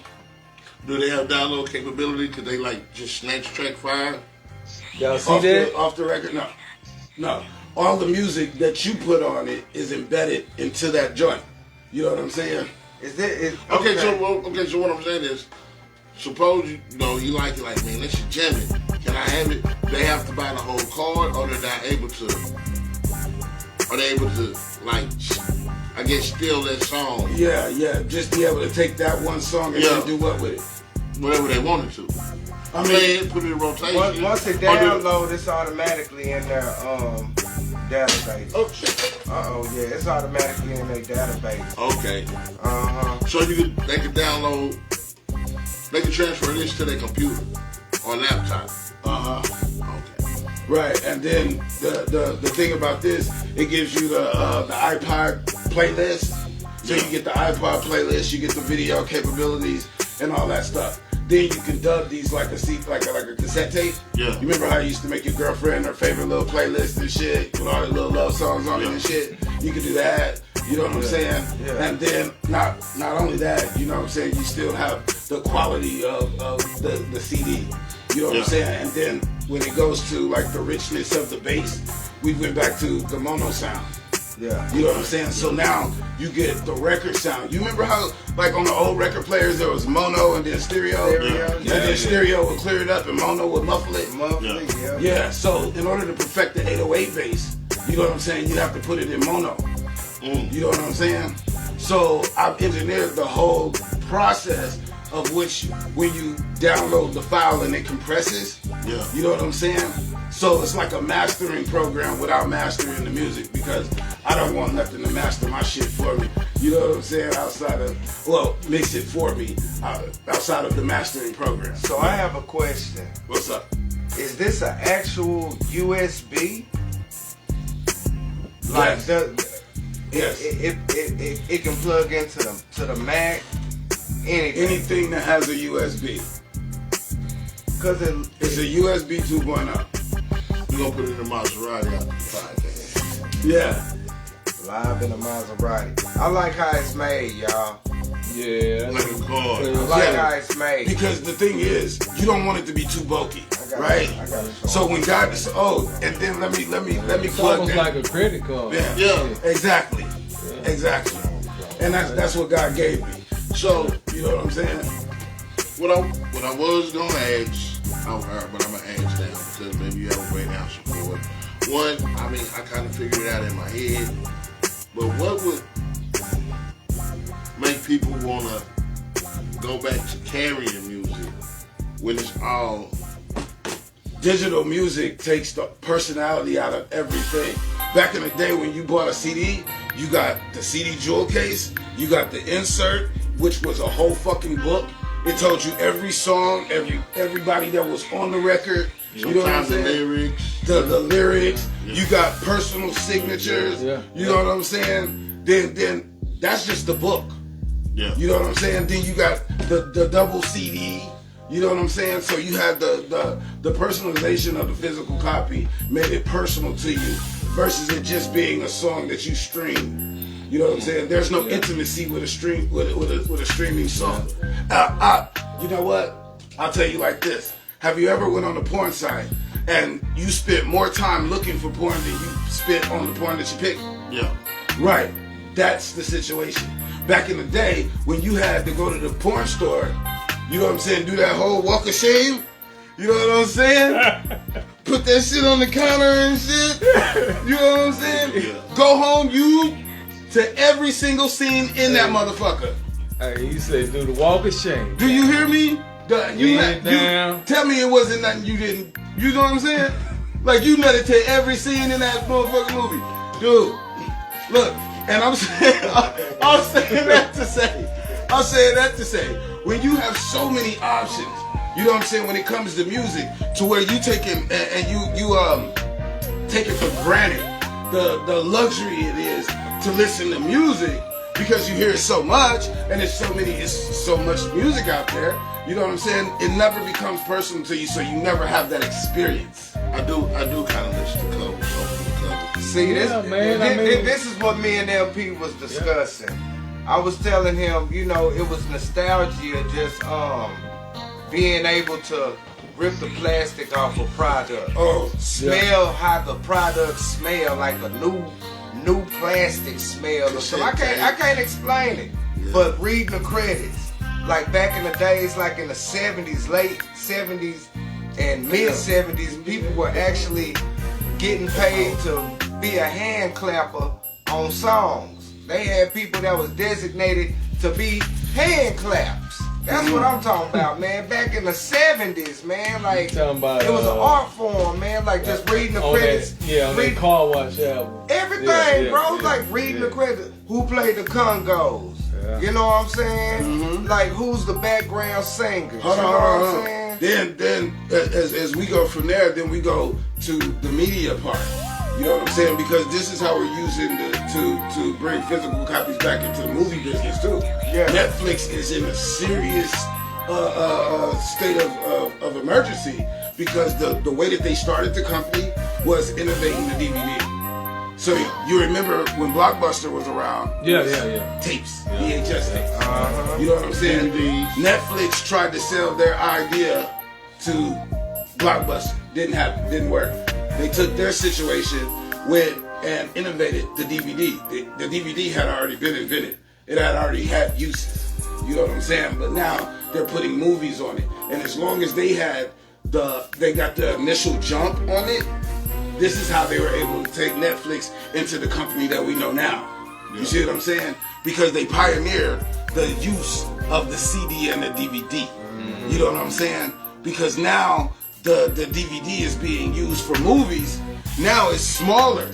Do they have download capability? Could they like just snatch track 5? Y'all see that? Off the record? No. All the music that you put on it is embedded into that joint. You know what I'm saying? Okay, so what I'm saying is, suppose you like it, like, man, let's just jam it. Can I have it? They have to buy the whole card, or they're not able to? Are they able to, like, I guess, steal that song? Yeah. Just be able to take that one song and then do what with it? Whatever they wanted to. I mean, put it in rotation. Once it download, it's automatically in their database. Oh shit. Yeah, it's automatically in their database. Okay. So they could download, they can transfer this to their computer or laptop. Okay. Right, and then the thing about this, it gives you the iPod playlist. So you get the iPod playlist, you get the video capabilities and all that stuff. Then you can dub these like a cassette tape. Yeah. You remember how you used to make your girlfriend her favorite little playlist and shit with all the little love songs on it and shit? You can do that. You know what I'm saying? Yeah. And then not only that, you know what I'm saying, you still have the quality of the CD. You know what I'm saying? And then when it goes to like the richness of the bass, we went back to the mono sound. Yeah. You know what I'm saying? So now you get the record sound. You remember how, like on the old record players, there was mono and then stereo? And then stereo would clear it up and mono would muffle it? Yeah, so in order to perfect the 808 bass, you know what I'm saying, you have to put it in mono. You know what I'm saying? So I've engineered the whole process of which when you download the file and it compresses, you know what I'm saying? So it's like a mastering program without mastering the music, because I don't want nothing to master my shit for me. You know what I'm saying? Mix it for me outside of the mastering program. So I have a question. What's up? Is this an actual USB? Like Yes. It can plug into the Mac. Anything that has a USB. Cause it's a USB 2.0. We're gonna put it in the Maserati after the podcast. Yeah. Live in a Maserati. I like how it's made, y'all. Yeah. Like a car. Like how it's made. Because the thing is, you don't want it to be too bulky, right? I got it. So when God is, and then let me It's plug almost that. like a credit card. Yeah. Exactly. Exactly. And that's what God gave me. So, You know what I'm saying? what I was gonna ask, but I'm gonna ask now because maybe you have a great answer for it. One, I mean, I kind of figured it out in my head, but what would make people wanna go back to carrying music when it's all? Digital music takes the personality out of everything. Back in the day when you bought a CD, you got the CD jewel case, you got the insert, which was a whole fucking book. It told you every song, everybody that was on the record. You know what I'm Sometimes the saying? lyrics. The lyrics. Yeah. You got personal signatures. Yeah. You know what I'm saying? Then that's just the book. Yeah. You know what I'm saying? Then you got the double CD. You know what I'm saying? So you had the personalization of the physical copy made it personal to you versus it just being a song that you stream. You know what I'm saying? There's no intimacy with a stream with a streaming song. You know what? I'll tell you like this. Have you ever went on a porn site and you spent more time looking for porn than you spent on the porn that you picked? Yeah. Right. That's the situation. Back in the day, when you had to go to the porn store, you know what I'm saying, do that whole walk of shame, you know what I'm saying? Put that shit on the counter and shit, you know what I'm saying? Yeah. Go home, you to every single scene in that motherfucker. Hey, he said, do the walk of shame. Do you hear me? You down. tell me it wasn't nothing you didn't, you know what I'm saying? Like you meditate every scene in that motherfucking movie. Dude, look, and I'm saying that to say, when you have so many options, you know what I'm saying, when it comes to music, to where you take it and you take it for granted, the luxury it is to listen to music because you hear it so much and it's so much music out there. You know what I'm saying? It never becomes personal to you, so you never have that experience. I do kind of listen to covers. See, this is what me and LP was discussing. I was telling him, you know, it was nostalgia just being able to rip the plastic off a product. Smell how the product smell, like a new plastic smell or something. I can't explain it. Yeah. But reading the credits, like back in the days, like in the 70s, late 70s and mid 70s, people were actually getting paid to be a hand clapper on songs. They had people that was designated to be hand claps. That's what I'm talking about, man. Back in the 70s, man, like About, it was an art form, man. Like just reading the credits. On that car wash album. Everything, bro. Like reading the credits. Who played the congos? Yeah. You know what I'm saying? Like who's the background singers? Hold you know on, what hold I'm on. saying? Then as we go from there, then we go to the media part. You know what I'm saying? Because this is how we're using to bring physical copies back into the movie business too. Yeah. Netflix is in a serious state of emergency because the way that they started the company was innovating the DVD. So you remember when Blockbuster was around? Yeah. Tapes, VHS tapes. You know what I'm saying? Netflix tried to sell their idea to Blockbuster. Didn't work. They took their situation, went and innovated the DVD. The DVD had already been invented. It had already had uses. You know what I'm saying? But now they're putting movies on it. And as long as they got the initial jump on it, this is how they were able to take Netflix into the company that we know now. You see what I'm saying? Because they pioneered the use of the CD and the DVD. You know what I'm saying? Because now the DVD is being used for movies. Now it's smaller.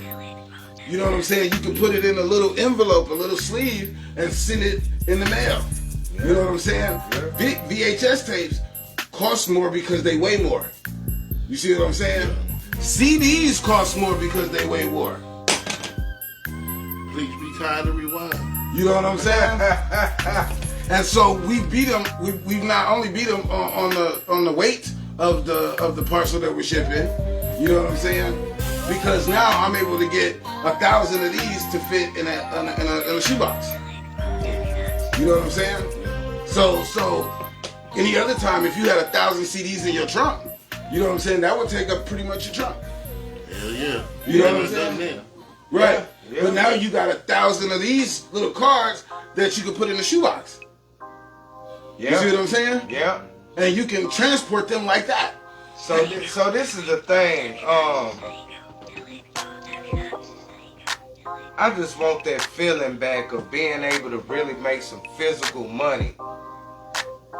You know what I'm saying? You can put it in a little envelope, a little sleeve, and send it in the mail. You know what I'm saying? VHS tapes cost more because they weigh more. You see what I'm saying? CDs cost more because they weigh more. Please be kind to rewind. You know what I'm saying? And so we beat them. We've not only beat them on the weight of the parcel that we're shipping. You know what I'm saying? Because now I'm able to get 1,000 of these to fit in a shoebox. You know what I'm saying? So any other time, if you had 1,000 CDs in your trunk, you know what I'm saying, that would take up pretty much your trunk. Hell yeah. You know what I'm saying? Right. Yeah. But now you got 1,000 of these little cards that you can put in the shoebox. Yeah. You see what I'm saying? Yeah. And you can transport them like that. So this is the thing. I just want that feeling back of being able to really make some physical money.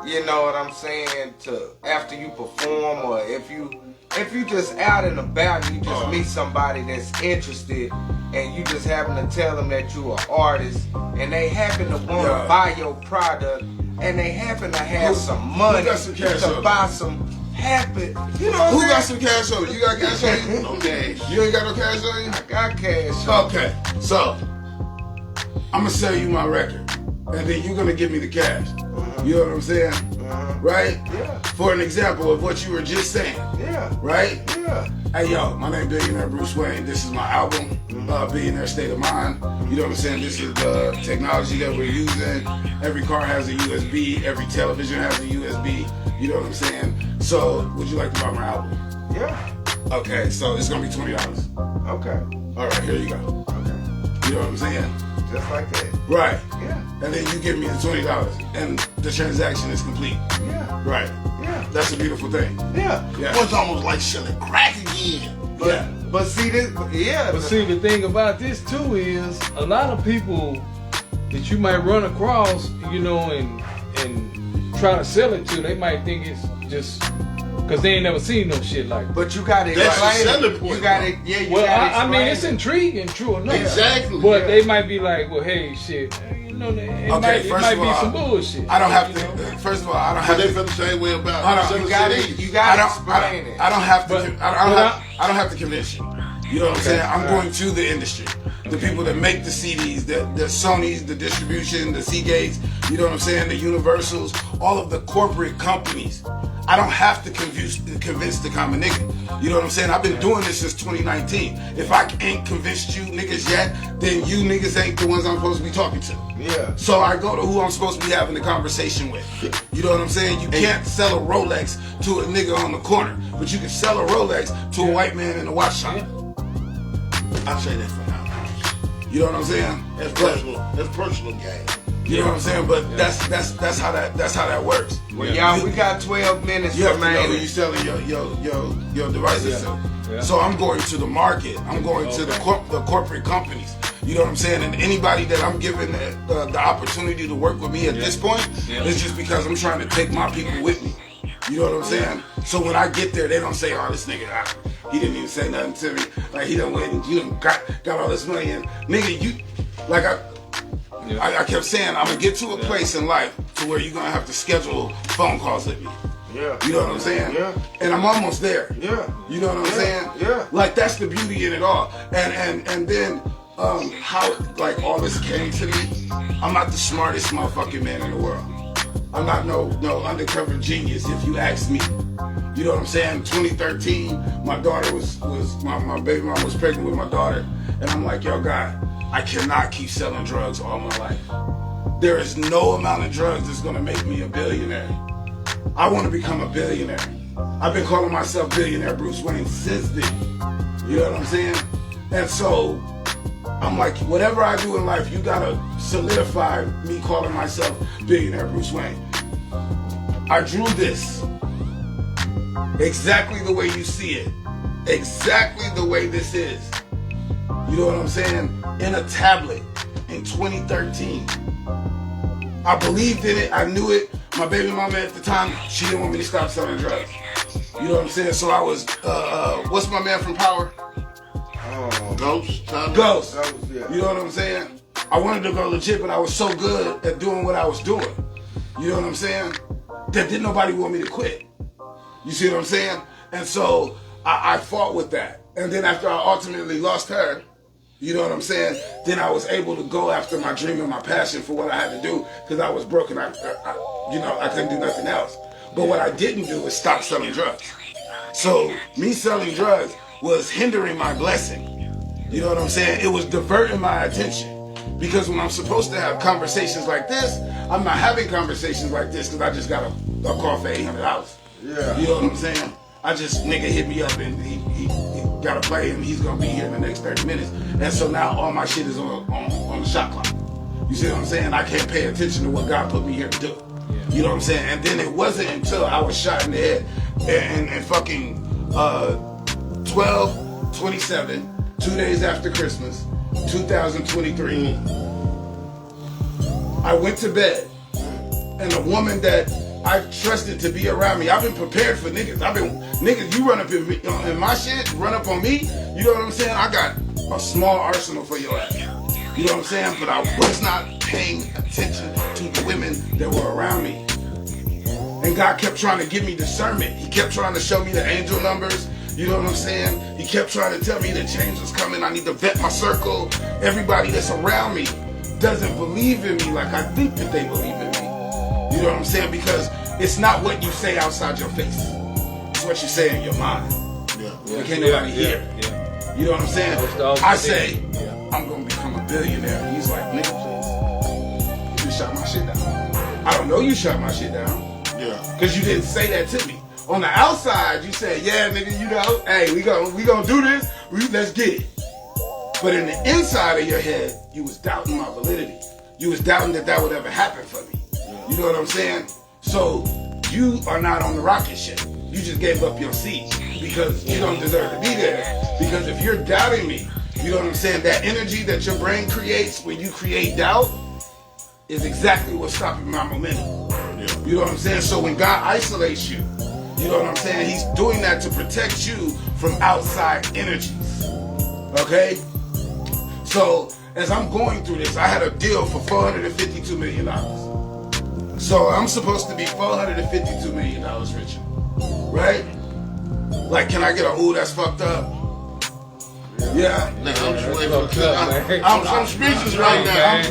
You know what I'm saying? To after you perform, or if you just out and about and you just meet somebody that's interested, and you just happen to tell them that you're an artist, and they happen to want to buy your product, and they happen to have some money got some cash to on buy some happy. You know what Who I'm got saying? some cash on you? You got cash on you? No cash. You ain't got no cash on you? I got cash. on. Okay, so I'm gonna sell you my record, and then you're gonna give me the cash. You know what I'm saying? Right? Yeah. For an example of what you were just saying. Yeah. Right? Yeah. Hey yo, my name Billionaire Bruce Wayne. This is my album, Billionaire State of Mind. You know what I'm saying? This is the technology that we're using. Every car has a USB. Every television has a USB. You know what I'm saying? So, would you like to buy my album? Yeah. Okay, so it's gonna be $20. Okay. All right, here you go. Okay. You know what I'm saying? Just like that. Right. Yeah. And then you give me the $20, and the transaction is complete. Yeah. Right. Yeah. That's a beautiful thing. Yeah. Yeah. Well, it's almost like selling crack again. Yeah. But see this. Yeah. But see, the thing about this too is a lot of people that you might run across, you know, and try to sell it to, they might think it's just because they ain't never seen no shit like that. But you gotta That's the explain selling it. point, You gotta. bro. Yeah. You Well, gotta I mean, explain it's it. intriguing, true enough. Exactly. But Yeah. they might be like, well, hey, shit, you know, it Okay, might first of be all, some bullshit. I don't have you to. know? First of all, I don't But have they to. feel the same way I about don't- selling You gotta. CDs. You I gotta don't. explain it. I don't have to. But- I don't have to convince you. You know what I'm saying? I'm going to the industry. The people that make the CDs, the Sonys, the distribution, the Seagates, you know what I'm saying? The Universals, all of the corporate companies. I don't have to convince the common nigga. You know what I'm saying? I've been doing this since 2019. If I ain't convinced you niggas yet, then you niggas ain't the ones I'm supposed to be talking to. Yeah. So I go to who I'm supposed to be having the conversation with. You know what I'm saying? You can't sell a Rolex to a nigga on the corner, but you can sell a Rolex to a white man in a watch shop. I say that for now. You know what I'm saying? That's personal. That's personal game. You know what I'm saying? But that's how that works. Well, y'all, we got 12 minutes You have to know who you remaining. selling your devices to. Yeah. So I'm going to the market. I'm going to the corporate companies. You know what I'm saying? And anybody that I'm giving the opportunity to work with me at this point is just because I'm trying to take my people with me. You know what I'm saying? So when I get there, they don't say, "Oh, this nigga, he didn't even say nothing to me. Like he done went and you done got all this money and nigga, you like I kept saying I'm gonna get to a place in life to where you're gonna have to schedule phone calls with me. Yeah. You know what I'm saying? Yeah. And I'm almost there. Yeah. You know what I'm saying? Yeah. Like that's the beauty in it all. And then how like all this came to me. I'm not the smartest motherfucking man in the world. I'm not no undercover genius if you ask me. You know what I'm saying? 2013, my daughter was my baby mom was pregnant with my daughter, and I'm like, yo, God, I cannot keep selling drugs all my life. There is no amount of drugs that's gonna make me a billionaire. I want to become a billionaire. I've been calling myself Billionaire Bruce Wayne since then. You know what I'm saying? And so I'm like, whatever I do in life, you gotta solidify me calling myself Billionaire Bruce Wayne. I drew this exactly the way you see it, exactly the way this is. You know what I'm saying? In a tablet in 2013. I believed in it. I knew it. My baby mama at the time, she didn't want me to stop selling drugs. You know what I'm saying? So I was, what's my man from Power? Ghost. Ghost. Yeah. You know what I'm saying? I wanted to go legit, but I was so good at doing what I was doing. You know what I'm saying? That didn't nobody want me to quit. You see what I'm saying? And so I fought with that. And then after I ultimately lost her, you know what I'm saying? Then I was able to go after my dream and my passion for what I had to do because I was broken. I couldn't do nothing else. But what I didn't do was stop selling drugs. So me selling drugs was hindering my blessing. You know what I'm saying? It was diverting my attention. Because when I'm supposed to have conversations like this, I'm not having conversations like this because I just got a call for $800. Yeah. You know what I'm saying? I just, nigga hit me up and he got to play and he's going to be here in the next 30 minutes. And so now all my shit is on the shot clock. You see what I'm saying? I can't pay attention to what God put me here to do. Yeah. You know what I'm saying? And then it wasn't until I was shot in the head and fucking 12/27, 2 days after Christmas, 2023, I went to bed and a woman that I trusted to be around me. I've been prepared for niggas. Niggas, you run up in my shit, run up on me. You know what I'm saying? I got a small arsenal for your ass. You know what I'm saying? But I was not paying attention to the women that were around me. And God kept trying to give me discernment. He kept trying to show me the angel numbers. You know what I'm saying? He kept trying to tell me the change was coming. I need to vet my circle. Everybody that's around me doesn't believe in me like I think that they believe in me. You know what I'm saying? Because it's not what you say outside your face. It's what you say in your mind. You can't nobody hear. Yeah. You know what I'm saying? I say, I'm going to become a billionaire. He's like, nigga, please. You shot my shit down. I don't know you shot my shit down. Yeah. Because you didn't say that to me. On the outside, you said, yeah, nigga, you know, hey, we gonna do this. Let's get it. But in the inside of your head, you was doubting my validity. You was doubting that would ever happen for me. You know what I'm saying? So you are not on the rocket ship. You just gave up your seat because you don't deserve to be there. Because if you're doubting me, you know what I'm saying? That energy that your brain creates when you create doubt is exactly what's stopping my momentum. You know what I'm saying? So when God isolates you, you know what I'm saying? He's doing that to protect you from outside energies. Okay? So as I'm going through this, I had a deal for $452 million. So I'm supposed to be $452 million richer. Right? Like, can I get a ooh, that's fucked up? Yeah. Nah, I'm just waiting for I'm speechless right now.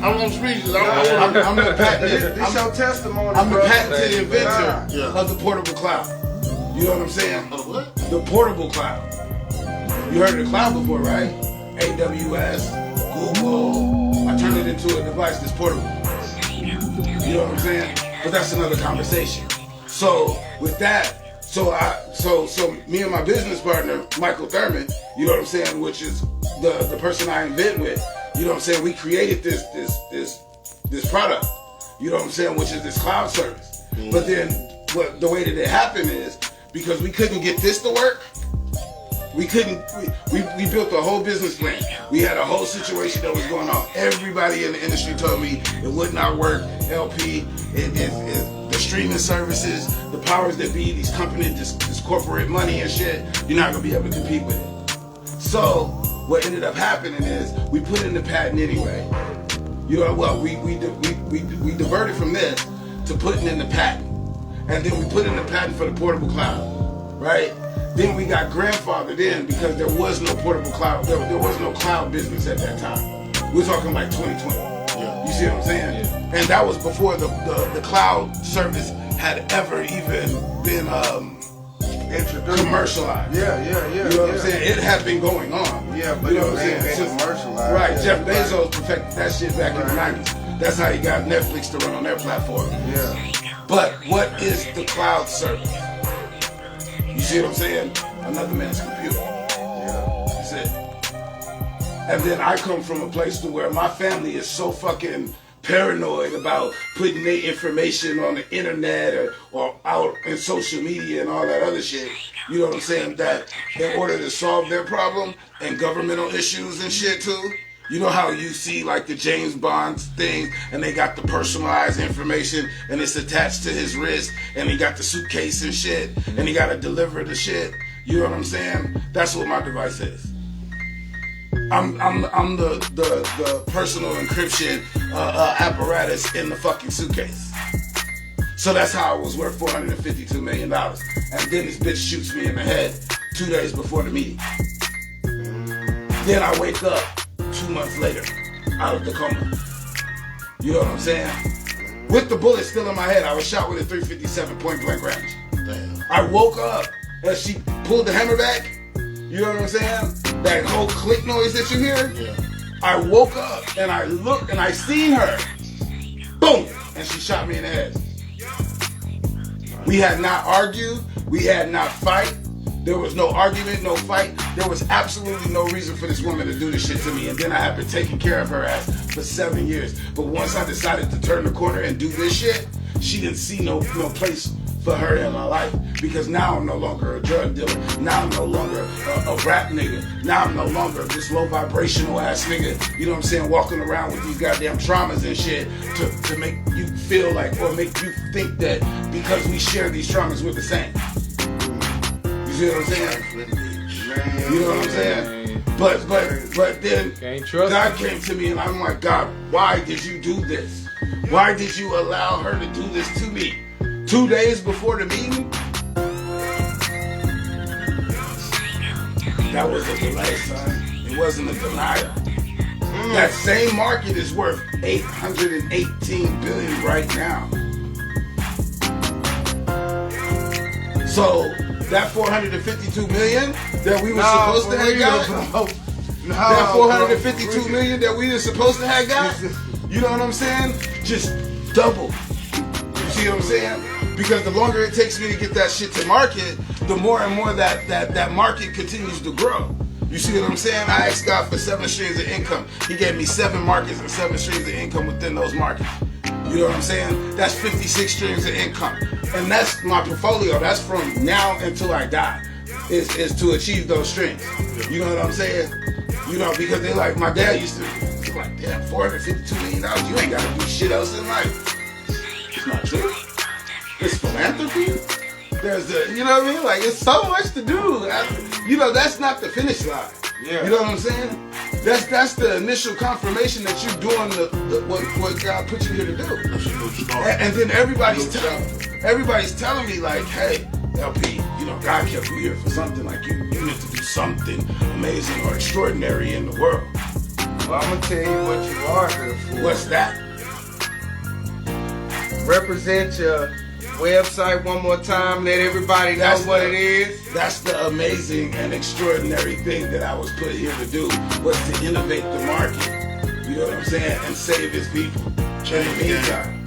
I'm speechless. I'm the patented. This your testimony, I'm the bro. patented inventor Yeah. of the portable cloud. You know what I'm saying? What? The portable cloud. You heard of the cloud before, right? AWS, Google. I turned it into a device that's portable. You know what I'm saying? But that's another conversation. So with that, so me and my business partner, Michael Thurman, you know what I'm saying, which is the person I invent with, you know what I'm saying, we created this product, you know what I'm saying, which is this cloud service. But then the way that it happened is because we couldn't get this to work, we built a whole business plan. We had a whole situation that was going on. Everybody in the industry told me it would not work. LP, the streaming services, the powers that be, these companies, this corporate money and shit, you're not gonna be able to compete with it. So what ended up happening is we put in the patent anyway. You know what? We diverted from this to putting in the patent, and then we put in the patent for the portable cloud, right? Then we got grandfathered in because there was no portable cloud. There was no cloud business at that time. We're talking like 2020. Yeah. You see what I'm saying? Yeah. And that was before the cloud service had ever even been Introduced. commercialized. Yeah. You know what I'm saying? It had been going on. Yeah, but you know it what I'm ain't saying? been commercialized. Right. Yeah, Jeff right. Bezos perfected that shit back in the 90s. That's how he got Netflix to run on their platform. Yeah. But what is the cloud service? You see what I'm saying? Another man's computer. Yeah. That's it. And then I come from a place to where my family is so fucking paranoid about putting their information on the internet or out in social media and all that other shit. You know what I'm saying? That in order to solve their problem and governmental issues and shit too. You know how you see like the James Bond thing and they got the personalized information and it's attached to his wrist and he got the suitcase and shit and he gotta deliver the shit. You know what I'm saying? That's what my device is. I'm the personal encryption apparatus in the fucking suitcase. So that's how I was worth $452 million. And then this bitch shoots me in the head 2 days before the meeting. Then I wake up 2 months later out of the coma. You know what I'm saying? With the bullet still in my head, I was shot with a .357 point blank range. Damn. I woke up as she pulled the hammer back. You know what I'm saying? That whole click noise that you hear. Yeah. I woke up and I looked and I seen her. Boom! And she shot me in the head. We had not argued. We had not fight. There was no argument, no fight. There was absolutely no reason for this woman to do this shit to me. And then I have been taking care of her ass for 7 years. But once I decided to turn the corner and do this shit, she didn't see no place for her in my life. Because now I'm no longer a drug dealer. Now I'm no longer a rap nigga. Now I'm no longer this low vibrational ass nigga. You know what I'm saying? Walking around with these goddamn traumas and shit to make you feel like, or make you think that because we share these traumas, we're the same. You see what I'm saying? You know what I'm saying? But then God came to me and I'm like, God, why did you do this? Why did you allow her to do this to me? 2 days before the meeting? That was a delay, son. It wasn't a denial. That same market is worth $818 billion right now. So that $452 million that we were supposed to have got, that $452 million that we were supposed to have got, you know what I'm saying? Just double. You see what I'm saying? Because the longer it takes me to get that shit to market, the more and more that market continues to grow. You see what I'm saying? I asked God for 7 streams of income. He gave me 7 markets and 7 streams of income within those markets. You know what I'm saying? That's 56 streams of income. And that's my portfolio. That's from now until I die. Is to achieve those streams. You know what I'm saying? You know, because they like, my dad used to be like, damn, $452 million, you ain't got to do shit else in life. It's not true. It's philanthropy. There's you know what I mean? Like, it's so much to do. You know, that's not the finish line. Yeah. You know what I'm saying? That's the initial confirmation that you're doing what God put you here to do. And then everybody's telling me like, hey, LP, you know, God kept you here for something. Like you meant to do something amazing or extraordinary in the world. Well, I'm gonna tell you what you are here for. What's that? Represent your website one more time. Let everybody know what it is. That's the amazing and extraordinary thing that I was put here to do, was to innovate the market. You know what I'm saying? And save his people. In the meantime.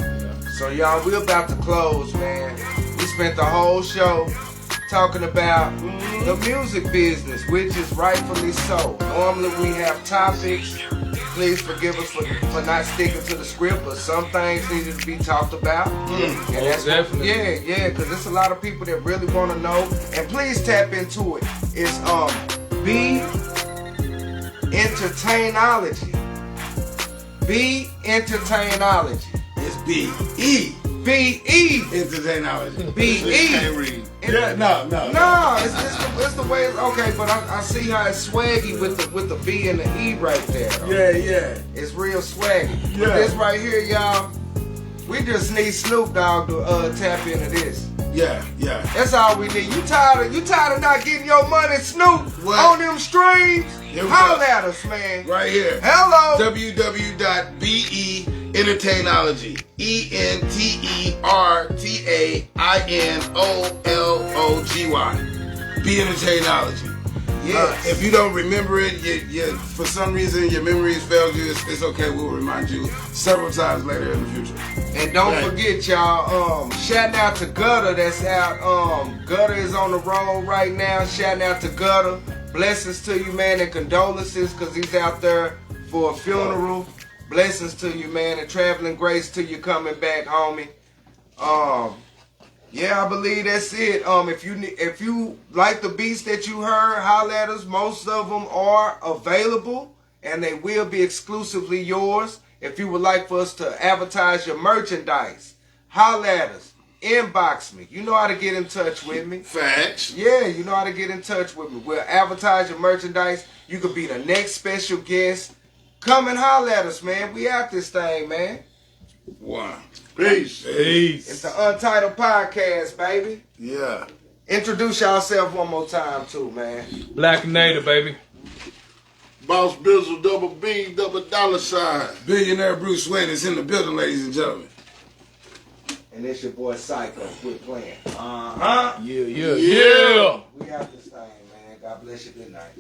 So y'all, we're about to close, man. We spent the whole show talking about the music business, which is rightfully so. Normally we have topics. Please forgive us for not sticking to the script, but some things needed to be talked about. And that's definitely. Yeah, because there's a lot of people that really want to know. And please tap into it. It's B-Entertainology. B-Entertainology. It's B-E. B-E. Entertainology. B-E. Yeah, no. It's the way. Okay, but I see how it's swaggy with the B and the E right there. Yeah. It's real swaggy. Yeah. But this right here, y'all, we just need Snoop Dogg to tap into this. Yeah. That's all we need. You tired of not getting your money, Snoop, what? on them streams? Holla at us, man. Right here. Hello. www.be-entertainology. ENTERTAINOLOGY. Be-Entertainology. Yes. If you don't remember it, you for some reason your memory has failed you, it's okay. We'll remind you several times later in the future. And don't forget, y'all, shouting out to Gutter that's out. Gutter is on the road right now. Shouting out to Gutter. Blessings to you, man, and condolences because he's out there for a funeral. Blessings to you, man, and traveling grace to you coming back, homie. Yeah, I believe that's it. If you like the beats that you heard, holla at us. Most of them are available, and they will be exclusively yours. If you would like for us to advertise your merchandise, holla at us. Inbox me. You know how to get in touch with me. Facts. Yeah, you know how to get in touch with me. We'll advertise your merchandise. You could be the next special guest. Come and holler at us, man. We out this thing, man. One. Peace. It's the Untytled Podcast, baby. Yeah. Introduce yourself one more time, too, man. Black and Native, baby. Boss Bizzle, double B, double dollar sign. Billionaire Bruce Wayne is in the building, ladies and gentlemen. And it's your boy Psyk-O. Quit playing. Yeah. We out this thing, man. God bless you. Good night.